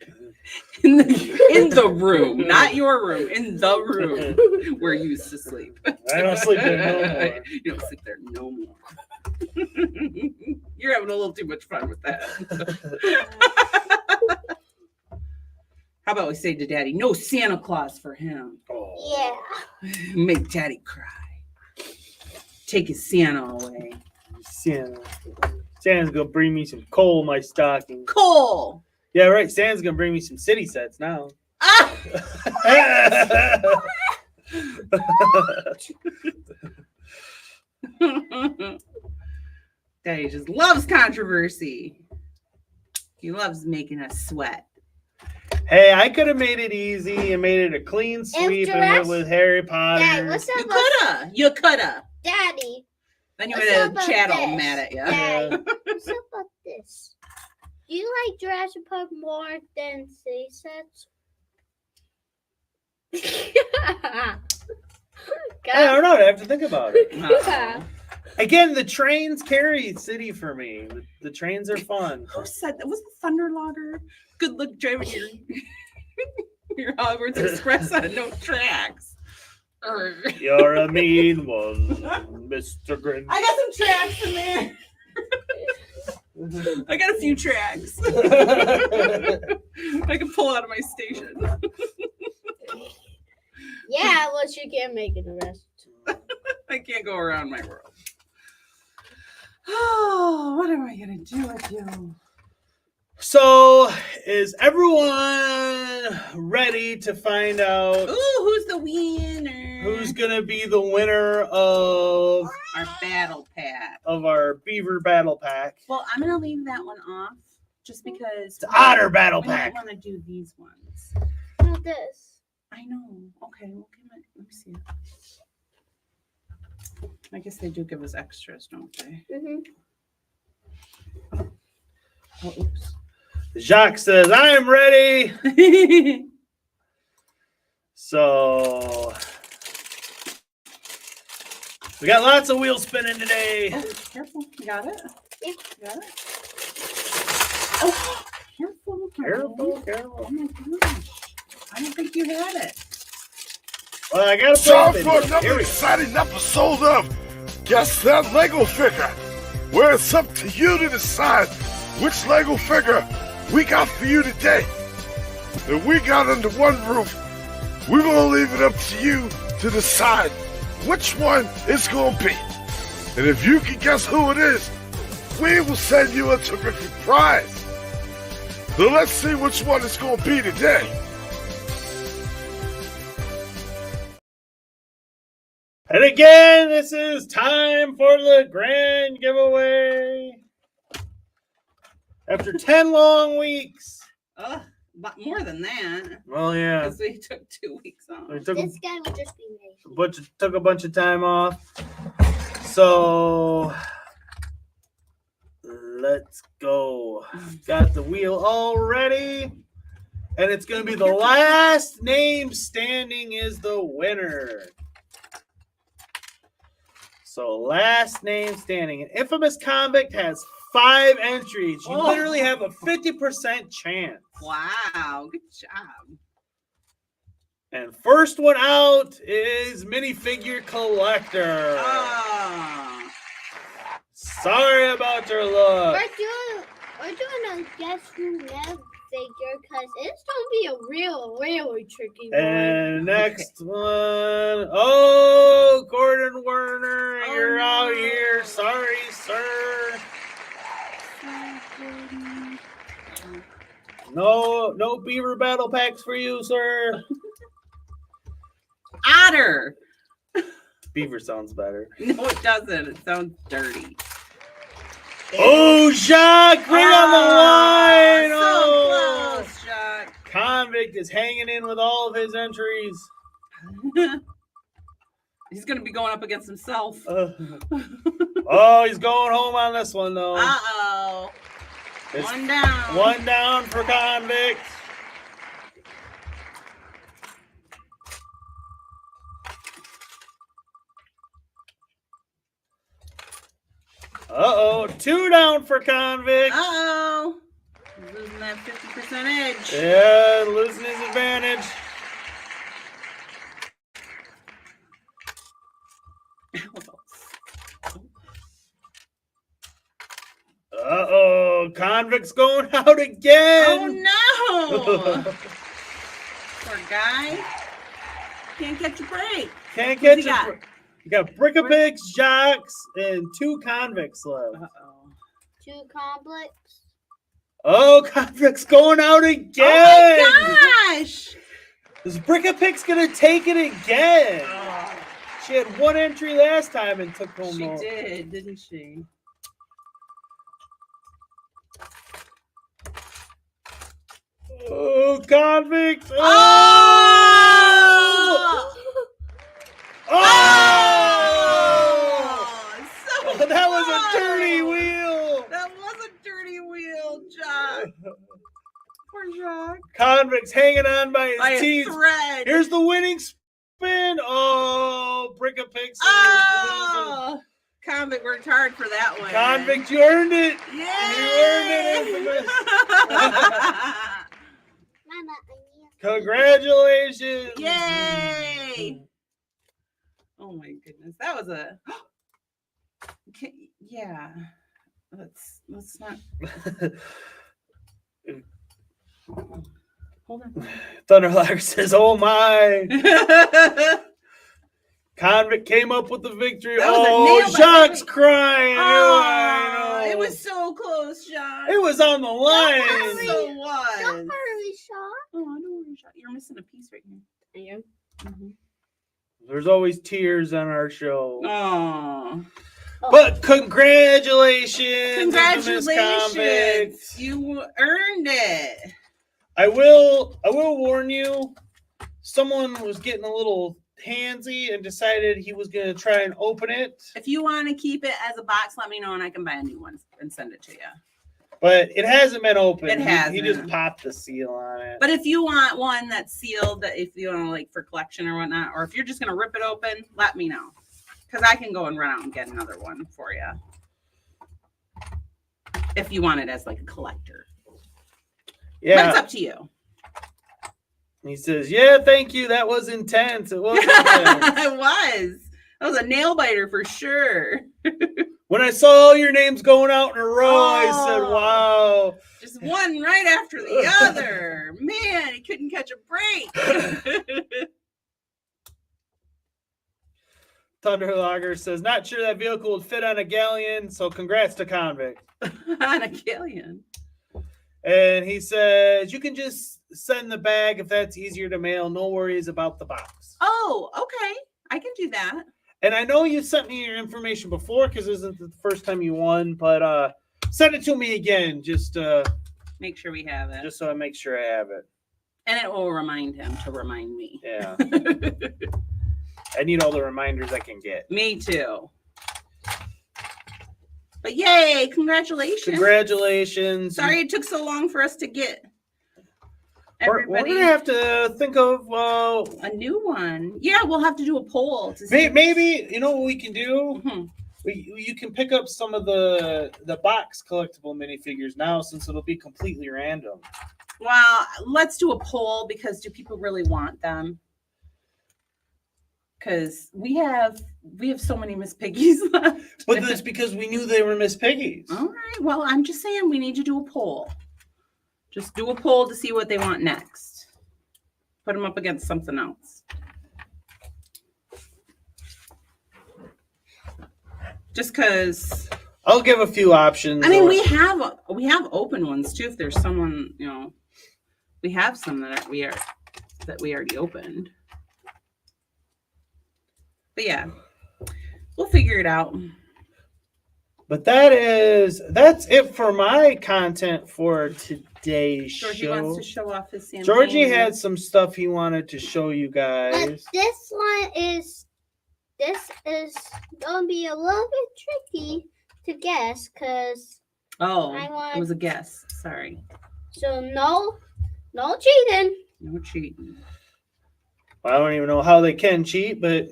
In the room, not your room. In the room where you used to sleep. I don't sleep there no more. You don't sleep there no more. You're having a little too much fun with that. How about we say to Daddy, no Santa Claus for him. Oh. Yeah. Make Daddy cry. Take his Santa away. Santa. Santa's gonna bring me some coal in my stocking. Coal. Yeah, right. Santa's gonna bring me some city sets now. Ah! Daddy just loves controversy. He loves making us sweat. Hey, I could have made it easy and made it a clean sweep and went with Harry Potter. Dad, what's up? You coulda. Daddy. Then you what's would up have about chat all this? mad at you. Dad, what's up about this? Do you like Jurassic Park more than city sets? I don't know. I have to think about it. Yeah. Again, the trains carry city for me. The trains are fun. Who said that? Was it Thunderlogger? Good luck driving your Hogwarts Express on no tracks. You're a mean one, Mr. Grinch. I got some tracks in there. I got a few tracks. I can pull out of my station. Yeah, well, you can't make it the rest. I can't go around my world. Oh, what am I gonna do with you? So, is everyone ready to find out who's the winner? Who's gonna be the winner of our battle pack? Of our Beaver Battle Pack? Well, I'm gonna leave that one off just because it's Otter Battle Pack. I want to do these ones. Not this. I know. Okay, well, let me see. I guess they do give us extras, don't they? Mm-hmm. Oh, oops. Jacques says, I am ready. So, we got lots of wheels spinning today. Oh, careful. You got it? Yeah. You got it? Oh, careful. Careful. Oh, my gosh. I don't think you had it. Well, I got to time for another exciting episode of Guess That Lego Figure, where it's up to you to decide which Lego figure we got for you today. That we got under one roof. We're going to leave it up to you to decide which one it's going to be. And if you can guess who it is, we will send you a terrific prize. So let's see which one it's going to be today. And again, this is time for the grand giveaway. After 10 long weeks. But more than that. Well, yeah. Because we took 2 weeks off. This guy would just be lazy. Took a bunch of time off. So, let's go. Got the wheel all ready. And it's going to be the last name standing is the winner. So, last name standing. An infamous convict has 5 entries. You literally have a 50% chance. Wow, good job. And first one out is minifigure collector. Oh. Sorry about your luck. We're doing a guess who never figure because it's gonna be a really tricky one. And next one. Oh, Gordon Werner, you're out here. Sorry, sir. No Beaver Battle Packs for you, sir. Otter. Beaver sounds better. No, it doesn't. It sounds dirty. Oh, Jacques, right on the line. So close, Jacques. Convict is hanging in with all of his entries. He's going to be going up against himself. Oh, he's going home on this one, though. Uh-oh. It's one down. One down for Convict. Uh-oh. 2 down for Convict. Uh-oh. He's losing that 50% edge. Yeah, losing his advantage. Uh-oh. Convict's going out again. Oh, no. Poor guy. Can't catch a break. Can't catch a break. You got Brickapigs, Jocks, and 2 Convicts left. Uh-oh. 2 conflicts. Oh, Convict's going out again. Oh my gosh! This Brickapic's gonna take it again. She had 1 entry last time and took home. She did, didn't she? Oh, Convict! Oh! Oh! So That was a close. dirty wheel. That was a dirty wheel, Jock. Poor Jock. Convict's hanging on by By his a teeth. thread. Here's the winning spin. Oh, Brickapic's. Oh! Convict worked hard for that one. Convict, you earned it. Yay! You earned it, Infamous. Mama, Congratulations. Yay! Oh my goodness, that was a. Okay, yeah. Let's not. Hold on. Thunderlocker says, "Oh my." Convict came up with the victory. That was a Oh, nail biter. Jacques crying. Oh, I know. it was so close, John. It was on the line. It so was. don't worry, Sean. Oh, I don't worry, Sean. You're missing a piece right here. I am. Mm-hmm. There's always tears on our show. Oh. But congratulations. Congratulations. Convict. You earned it. I will warn you, someone was getting a little handsy and decided he was going to try and open it. If you want to keep it as a box, let me know and I can buy a new one and send it to you. But it hasn't been opened. It He hasn't. just popped the seal on it. But if you want one that's sealed, that if you want to like for collection or whatnot, or if you're just going to rip it open, let me know. Because I can go and run out and get another one for you. If you want it as like a collector. Yeah. But it's up to you. He says, "Yeah, thank you. That was intense. It was intense." It was. That was a nail biter for sure. When I saw all your names going out in a row, I said, Oh. "Wow." Just one right after the other. Man, he couldn't catch a break. Thunderlogger says, "Not sure that vehicle would fit on a galleon, so congrats to Convict." On a galleon. And he says, "You can just send the bag if that's easier to mail. No worries about the box." Oh, okay. I can do that. And I know you sent me your information before because this isn't the first time you won, but send it to me again, just Make sure we have it. so I make sure I have it. And it will remind him to remind me. Yeah. I need all the reminders I can get. Me too. But yay, congratulations. Congratulations. Sorry it took so long for us to get We're everybody going to have to think of a new one. Yeah, we'll have to do a poll. To see. maybe, you know what we can do? Mhm. You can pick up some of the box collectible minifigures now since it'll be completely random. Well, let's do a poll because do people really want them? Because we have so many Miss Piggies left. But that's because we knew they were Miss Piggies. All right. Well, I'm just saying we need to do a poll. Just do a poll to see what they want next. Put them up against something else. Just because. I'll give a few options. I mean, we have open ones too. If there's someone, we have some that we already opened. But yeah, we'll figure it out. But that's it for my content for today's Georgie show. wants to show off his champagne. Georgie had some stuff he wanted to show you But guys. this is going to be a little bit tricky to guess because Oh, I want- it was a guess. Sorry. so no cheating. No cheating. I don't even know how they can cheat, but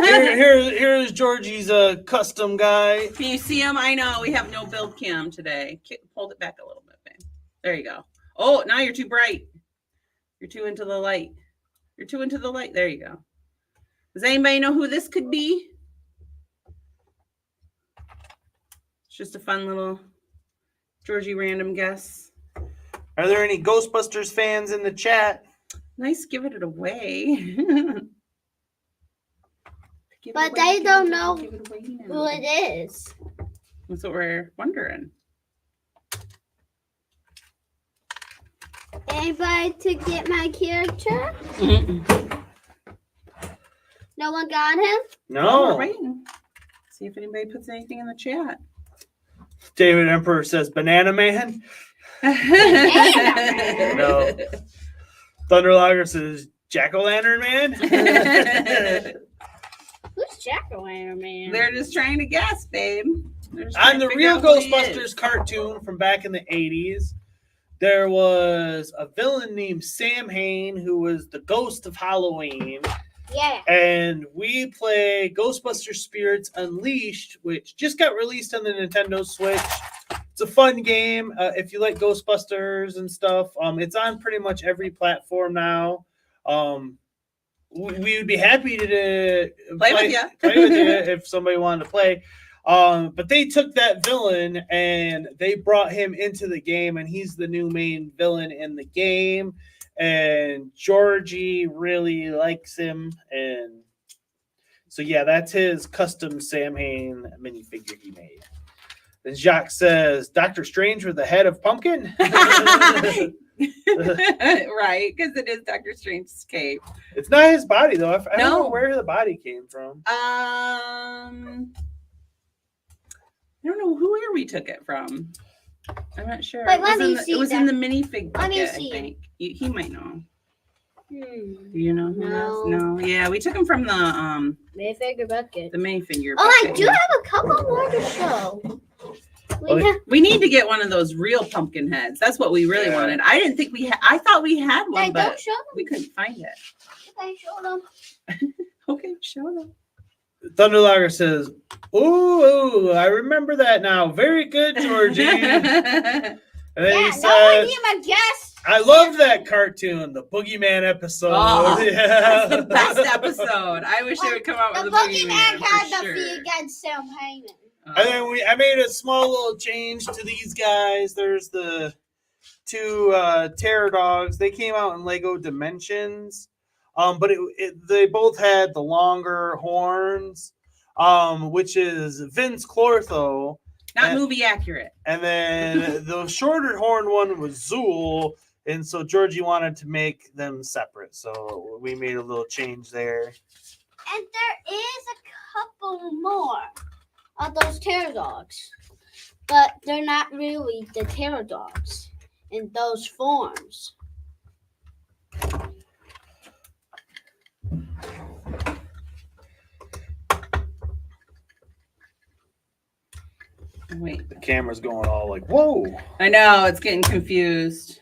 here's Georgie's custom guy. Can you see him? I know we have no build cam today. Hold it back a little bit, babe. There you go. Oh, now you're too bright. You're too into the light. You're too into the light. There you go. Does anybody know who this could be? It's just a fun little Georgie random guess. Are there any Ghostbusters fans in the chat? Nice giving it away. But they don't know who it is. That's what we're wondering. Anybody to get my character? No one got him? Well, we're No. waiting. See if anybody puts anything in the chat. David Emperor says Banana Man. No. Thunderlogger says Jack-o'-lantern Man. Who's Jack-o'-lantern Man? They're just trying to guess, babe. On the real Ghostbusters cartoon from back in the 80s, there was a villain named Sam Hain who was the ghost of Halloween. Yeah. And we play Ghostbusters Spirits Unleashed, which just got released on the Nintendo Switch. It's a fun game if you like Ghostbusters and stuff. It's on pretty much every platform now. We would be happy to play with you if somebody wanted to play. But they took that villain and they brought him into the game, and he's the new main villain in the game. And Georgie really likes him, and so yeah, that's his custom Sam Hain minifigure he made. And Jacques says, Dr. Strange with the head of pumpkin? Right, because it is Dr. Strange's cape. It's not his body, though. I don't know No. where the body came from. I don't know where we took it from. I'm not sure. Wait, It was let me in the- see It was that. in the minifig Let me bucket, I see. think. He might know. Hmm. Do you know who No. knows? No. Yeah, we took him from the Minifigure bucket. minifigure Oh, I bucket. do have a couple more to show. We need to get one of those real pumpkin heads. That's what we really wanted. I didn't think we had. I thought we had one, Hey, but don't show them. we couldn't find it. Okay, show them. Okay, show them. Thunderlogger says, ooh, I remember that now. Very good, Georgie. And then he Yeah, says, no one even guessed. I love that cartoon, the Boogeyman episode. Oh, Yeah. That's the best episode. I wish they would come out The with a Boogeyman Boogeyman had for the sure. feet against Sam Hain. And then I made a small little change to these guys. There's the two terror dogs. They came out in Lego Dimensions, but they both had the longer horns, which is Vince Clortho. Not movie accurate. And then the shorter horn one was Zool. And so Georgie wanted to make them separate. So we made a little change there. And there is a couple more of those terror dogs. But they're not really the terror dogs in those forms. Wait. The camera's going all like, whoa. I know, it's getting confused.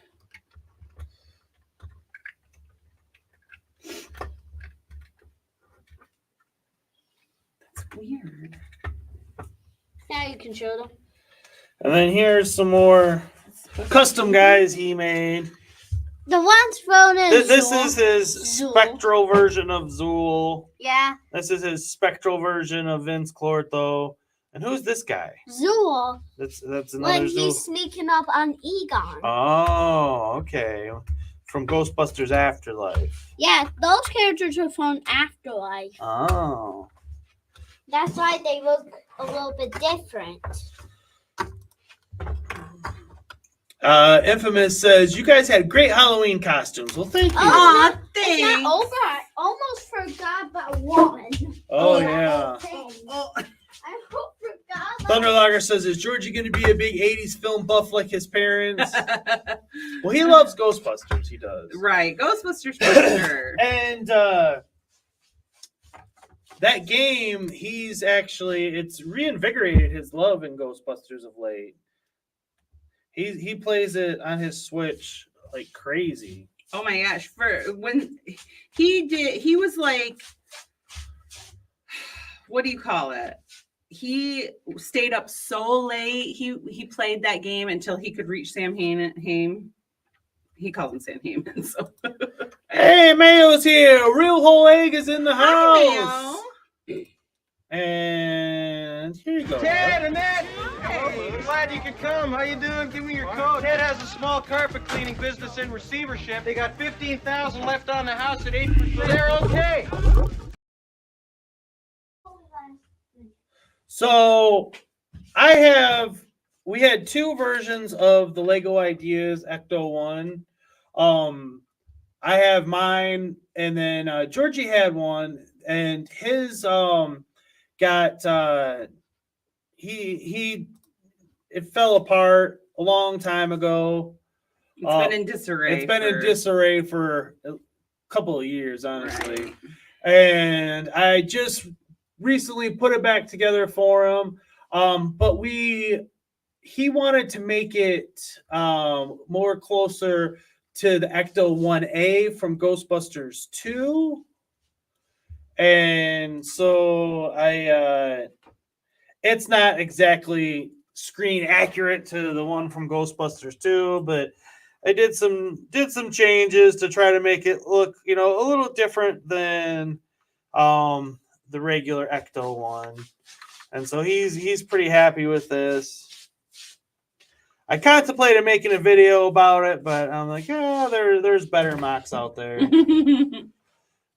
That's weird. Now you can show them. And then here's some more custom guys he made. The one's thrown in. This Zool. is his Zool. spectral version of Zool. Yeah. This is his spectral version of Vince Clortho. And who's this guy? Zool. That's another When Zool. he's sneaking up on Egon. Oh, okay. From Ghostbusters Afterlife. Yeah, those characters are from Afterlife. Oh. That's why they look a little bit different. Infamous says, you guys had great Halloween costumes. Well, thank you. Aw, It's not over. I almost forgot about one. Oh, yeah. I forgot. Thunderlogger says, is Georgie going to be a big 80s film buff like his parents? Well, he loves Ghostbusters. He does. Right. Ghostbusters for sure. And that game, it's reinvigorated his love in Ghostbusters of late. He plays it on his Switch like crazy. Oh my gosh. For when he was like, what do you call it? He stayed up so late. He played that game until he could reach Sam Hain. He calls him Sam Hain. So Hey, Mayo's here. Real whole egg is in the house. Hi, Mayo. And here you go. Ted, Annette! Oh, glad you could come. How you doing? Give me your coat. Ted has a small carpet cleaning business in receivership. They got $15,000 left on the house at 8%. They're okay. So we had two versions of the Lego Ideas Ecto 1. I have mine, and then Georgie had one, and his got he it fell apart a long time ago. It's been in disarray. It's been in disarray for a couple of years, honestly. Right. And I just recently put it back together for him. But he wanted to make it more closer to the Ecto 1A from Ghostbusters 2. And so it's not exactly screen accurate to the one from Ghostbusters 2, but I did some changes to try to make it look, a little different than the regular Ecto one. And so he's pretty happy with this. I contemplated making a video about it, but I'm like, there's better mocks out there.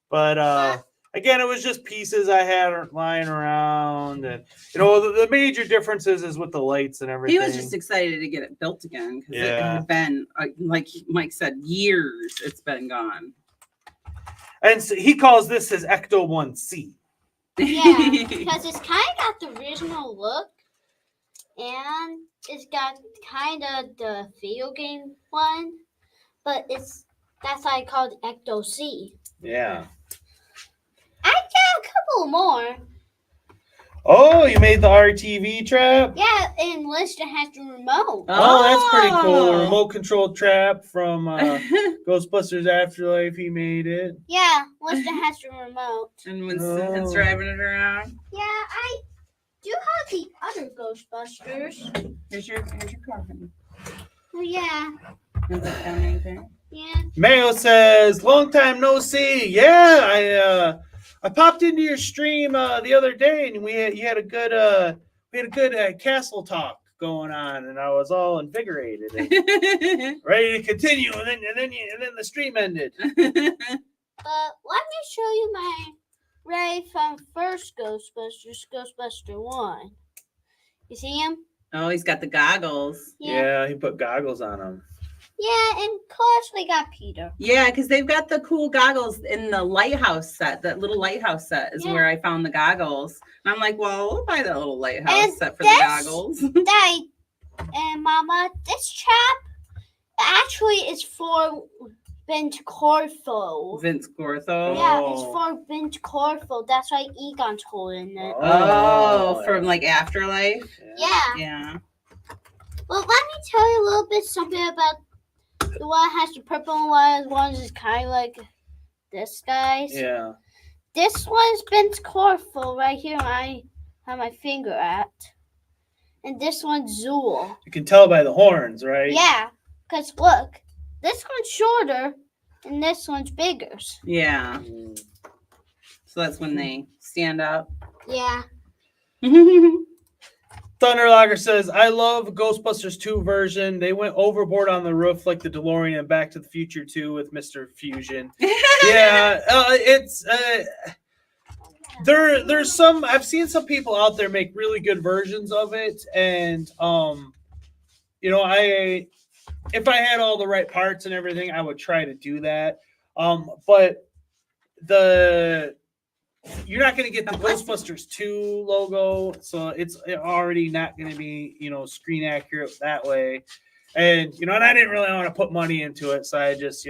But again, it was just pieces I had lying around, and the major differences is with the lights and everything. He was just excited to get it built again because it had been, like Mike said, years. It's been gone, and so he calls this his Ecto 1C. Yeah, because it's kind of got the original look, and it's got kind of the video game one, but that's why I called it Ecto C. Yeah. I got a couple more. Oh, you made the RTV trap? Yeah, and Lister has the remote. Oh, that's pretty cool. A remote controlled trap from Ghostbusters Afterlife. He made it. Yeah, Lister has the remote. And Winston's driving it around. Yeah, I do have the other Ghostbusters. Here's your car. Oh, yeah. Yeah. Mayo says, "Long time no see." Yeah, I popped into your stream the other day, and you had a good castle talk going on, and I was all invigorated and ready to continue, and then the stream ended. But let me show you my Ray from first Ghostbusters, Ghostbuster 1. You see him? Oh, he's got the goggles. Yeah, he put goggles on him. Yeah, and of course we got Peter. Yeah, because they've got the cool goggles in the lighthouse set. That little lighthouse set is where I found the goggles. And I'm like, well, we'll buy that little lighthouse set for the goggles. Daddy and Mama, this trap actually is for Vince Corfo. Vince Corfo? Yeah, it's for Vince Corfo. That's why Egon's holding it. Oh, from like Afterlife? Yeah. Well, let me tell you a little bit something about the one that has the purple one is kind of like this guy's. Yeah. This one's Vince Corfo right here. I have my finger at. And this one's Zool. You can tell by the horns, right? Yeah. Because look, this one's shorter and this one's bigger. Yeah. So that's when they stand up. Yeah. Thunderlogger says, "I love Ghostbusters 2 version. They went overboard on the roof like the DeLorean in Back to the Future 2 with Mr. Fusion." Yeah, it's there's some. I've seen some people out there make really good versions of it, and if I had all the right parts and everything, I would try to do that. But you're not going to get the Ghostbusters 2 logo, so it's already not going to be, screen accurate that way. And, and I didn't really want to put money into it, so I just,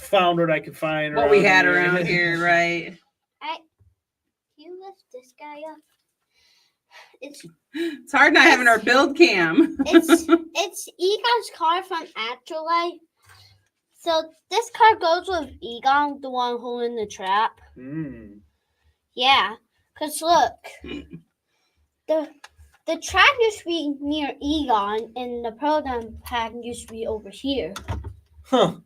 found what I could find. What we had around here, right? You lift this guy up. It's hard not having our build cam. It's Egon's car from Afterlife. So this car goes with Egon, the one holding the trap. Yeah, because look, the trap used to be near Egon, and the proton pack used to be over here. Huh.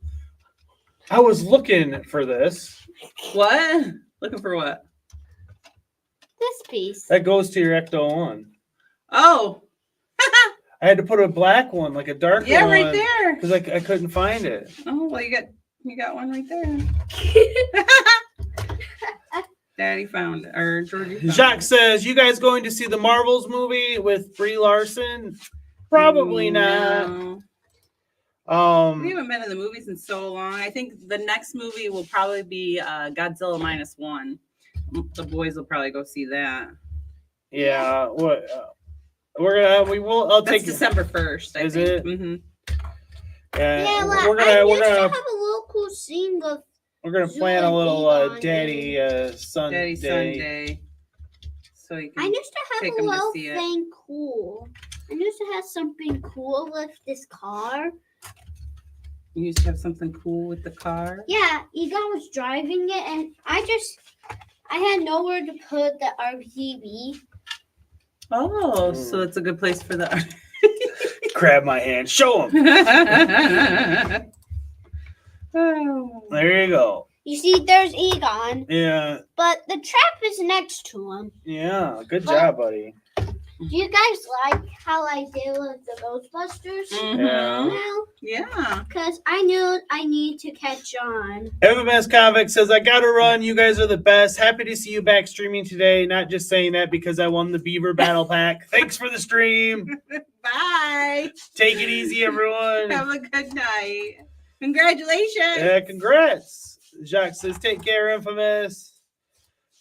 I was looking for this. What? Looking for what? This piece. That goes to your Ecto 1. Oh. I had to put a black one, like a dark one. Yeah, right there. Because I couldn't find it. Oh, well, you got one right there. Daddy found it, or Georgie found Jacques it. says, "You guys going to see the Marvels movie with Brie Larson?" Probably not. No. We haven't been to the movies in so long. I think the next movie will probably be Godzilla -1. The boys will probably go see that. Yeah. What? We will. I'll That's take December 1st. Is it? Mm-hmm. Yeah, like, we're I gonna used to have a little cool scene of we're gonna plan a little daddy son Daddy day. Sunday. So you can I used to take have a 'em to little see it. thing cool. I used to have something cool with this car. You used to have something cool with the car. Yeah, Egon was driving it, and I had nowhere to put the RGB. Oh, so it's a good place for the. Grab my hand, show him. Oh. There you go. You see, there's Egon, Yeah, but the trap is next to him. yeah. Good job, buddy. Do you guys like how I did with the Ghostbusters? Yeah. Now? Yeah. Because I knew I need to catch on. FMS Comic says, "I gotta run. You guys are the best. Happy to see you back streaming today. Not just saying that because I won the Beaver Battle Pack. Thanks for the stream. Bye. Take it easy, everyone. Have a good night. Congratulations. Yeah, congrats." Jacques says, "Take care, Infamous."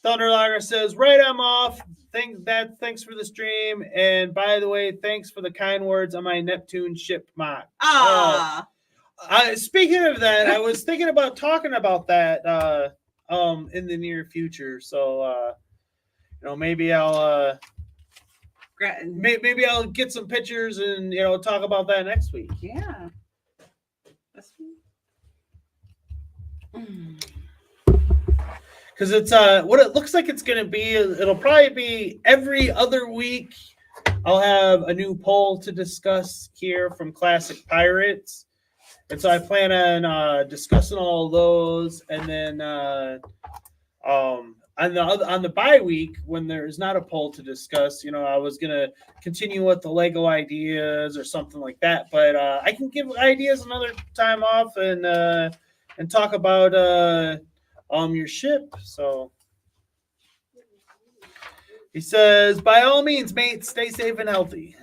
Thunderlager says, "Right, I'm off. Thanks for the stream. And by the way, thanks for the kind words on my Neptune ship mock." Ah. Speaking of that, I was thinking about talking about that in the near future. So maybe I'll maybe I'll get some pictures and talk about that next week. Yeah. Because it's what it looks like it's gonna be. It'll probably be every other week. I'll have a new poll to discuss here from Classic Pirates, and so I plan on discussing all of those, and then on the bye week when there's not a poll to discuss, I was gonna continue with the Lego ideas or something like that, but I can give ideas another time off and talk about your ship. So he says, "By all means, mate, stay safe and healthy."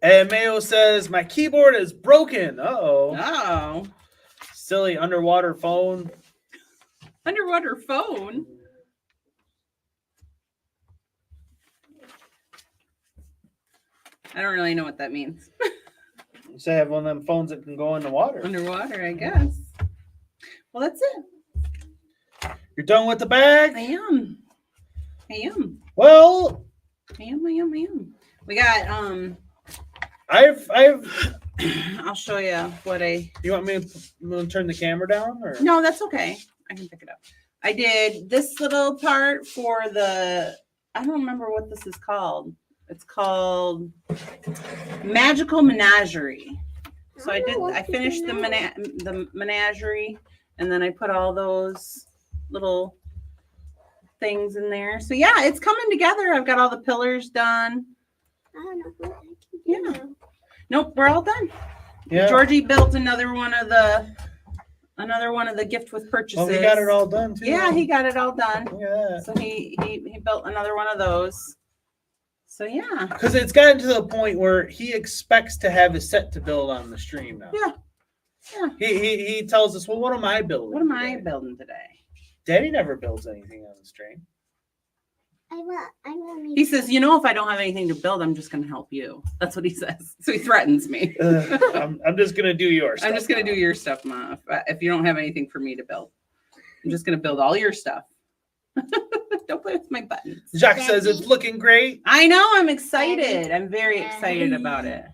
And Mayo says, "My keyboard is broken." Uh-oh. Oh. Silly underwater phone. Underwater phone? I don't really know what that means. You say have one of them phones that can go in the water. Underwater, I guess. Well, that's it. You're done with the bag? I am. Well, I am. We got I've I'll show you what You want me to turn the camera down or No, that's okay. I can pick it up. I did this little part for the I don't remember what this is called. It's called Magical Menagerie. So I finished the menagerie, and then I put all those little things in there. So yeah, it's coming together. I've got all the pillars done. I don't know what I can do. Yeah. Nope, we're all done. Yeah. Georgie built another one of the gift with purchases. Oh, he got it all done too. Yeah, he got it all done. Yeah. So he built another one of those. So yeah. Because it's gotten to the point where he expects to have his set to build on the stream now. Yeah. He tells us, well, what am I building? What am I building today? Daddy never builds anything on the stream. He says, if I don't have anything to build, I'm just going to help you. That's what he says. So he threatens me. I'm just going to do your stuff. I'm just going to do your stuff, Ma. If you don't have anything for me to build, I'm just going to build all your stuff. Don't play with my buttons. Jacques says it's looking great. I know. I'm excited. I'm very excited about it.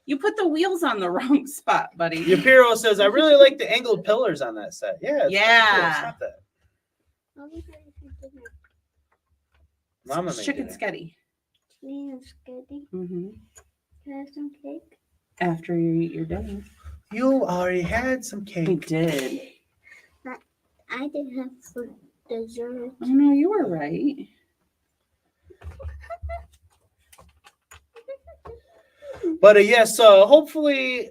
You put the wheels on the wrong spot, buddy. Yapiro says, I really like the angled pillars on that set. Yeah. Yeah. Not that. Mama made chicken it. sketty. Mm-hmm. Can I have some cake? After you eat your dinner. You already had some cake. We did. I didn't have for dessert. Oh no, you were right. But yes, hopefully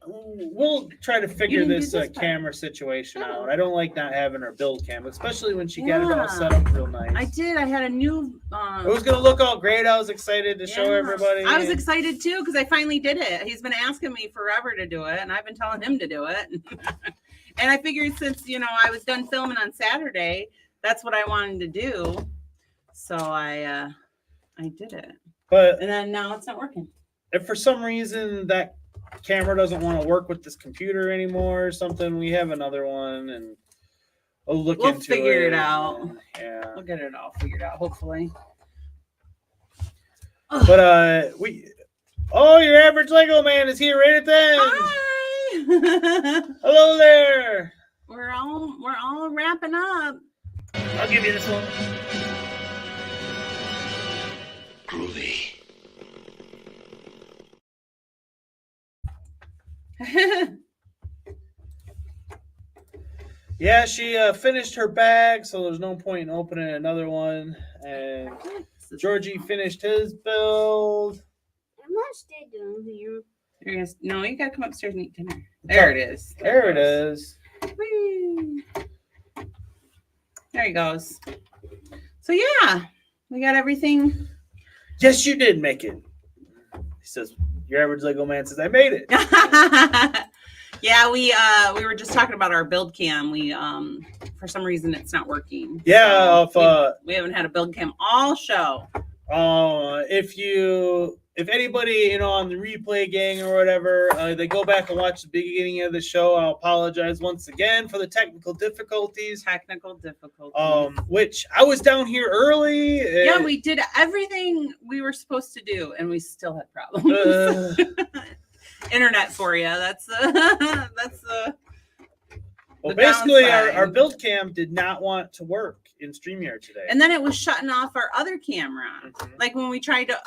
we'll try to figure can do this this part. camera situation out. I don't like not having her build cam, especially when she got it all set up real nice. I did. I had a new. It was gonna look all great. I was excited to show everybody. I was excited too because I finally did it. He's been asking me forever to do it, and I've been telling him to do it. And I figured since I was done filming on Saturday, that's what I wanted to do. So I did it. And then now it's not working. If for some reason that camera doesn't want to work with this computer anymore or something, we have another one, and we'll figure it out. Yeah, we'll get it all figured out, hopefully. But your average Lego man is here right at the end. Hi. Hello there. We're all wrapping up. I'll give you this one. Groovy. Yeah, she finished her bag, so there's no point in opening another one. And Georgie finished his build. I'm not staying down here. No, you gotta come upstairs and eat dinner. There it is. There it is. Whee. There he goes. So yeah, we got everything. Yes, you did make it. He says, your average Lego man says, I made it. Yeah, we were just talking about our build cam. We for some reason it's not working. Yeah, so we haven't had a build cam all show. If anybody on the replay gang or whatever, they go back and watch the beginning of the show, I'll apologize once again for the technical difficulties. Which I was down here early. Yeah, we did everything we were supposed to do, and we still had problems. Internet for you. That's the. Well, basically, our build cam did not want to work in StreamYard today, and then it was shutting off our other camera. Like when we tried to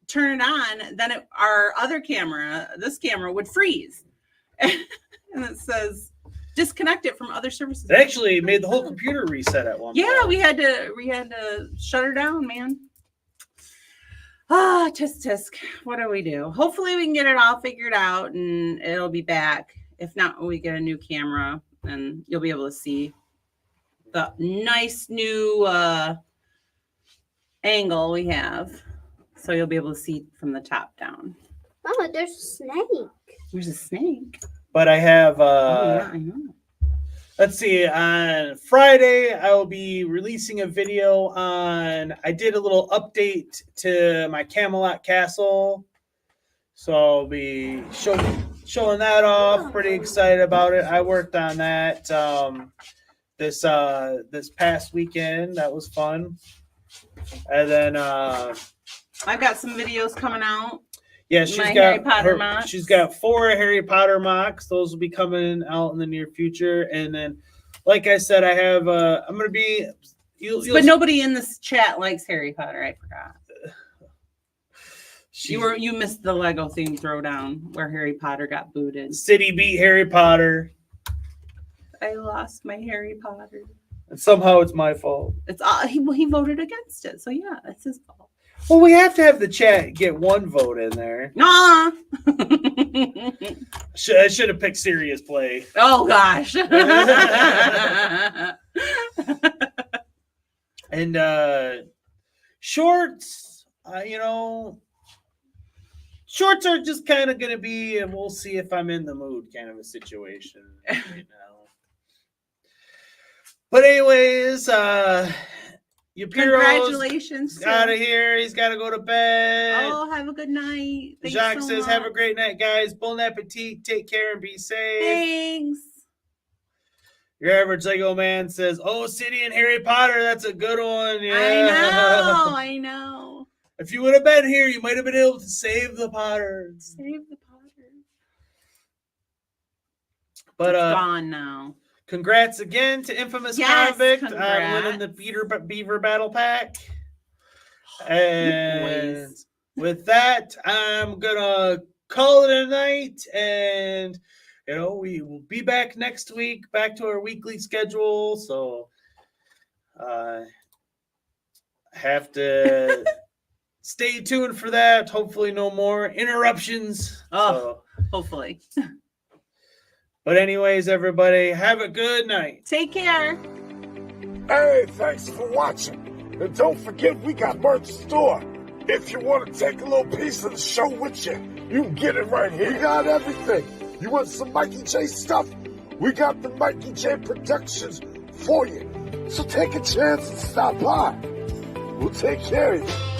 turn it on, then our other camera, this camera, would freeze, and it says disconnect it from other services. It actually made the whole computer reset at one point. Yeah, we had to shut her down, man. Tisk tisk. What do we do? Hopefully we can get it all figured out and it'll be back. If not, we get a new camera and you'll be able to see the nice new angle we have. So you'll be able to see from the top down. Oh, there's a snake. There's a snake. But I have yeah, I know. Let's see, on Friday, I will be releasing a video on, I did a little update to my Camelot Castle. So I'll be showing that off. Pretty excited about it. I worked on that this past weekend. That was fun. And then I've got some videos coming out. Yeah, she's got 4 Harry Potter mocks. Those will be coming out in the near future. And then, like I said, I have I'm gonna be. But nobody in this chat likes Harry Potter. I forgot. You missed the Lego theme throwdown where Harry Potter got booted. City beat Harry Potter. I lost my Harry Potter. And somehow it's my fault. It's he voted against it, so yeah, it's his fault. Well, we have to have the chat get one vote in there. Nah. I should have picked serious play. Oh gosh. And shorts, shorts are just kind of going to be, and we'll see if I'm in the mood kind of a situation right now. But anyways, congratulations. Out of here. He's got to go to bed. Oh, have a good night. Thanks Jacques says, have a great night, guys. Bon appetit. Take care and be safe. Thanks. Your average Lego man says, oh, City and Harry Potter. That's a good one. Yeah. I know. If you would have been here, you might have been able to save the Potters. Save the Potters. But it's gone now. Congrats again to Infamous Convict on winning the Beaver Battle Pack. And with that, I'm going to call it a night. And, we will be back next week, back to our weekly schedule. So, have to stay tuned for that. Hopefully no more interruptions. Oh, hopefully. But anyways, everybody, have a good night. Take care. Hey, thanks for watching. And don't forget, we got merch store. If you want to take a little piece of the show with you, you can get it right here. We got everything. You want some Mikey J stuff? We got the Mikey J Productions for you. So take a chance and stop by. We'll take care of you.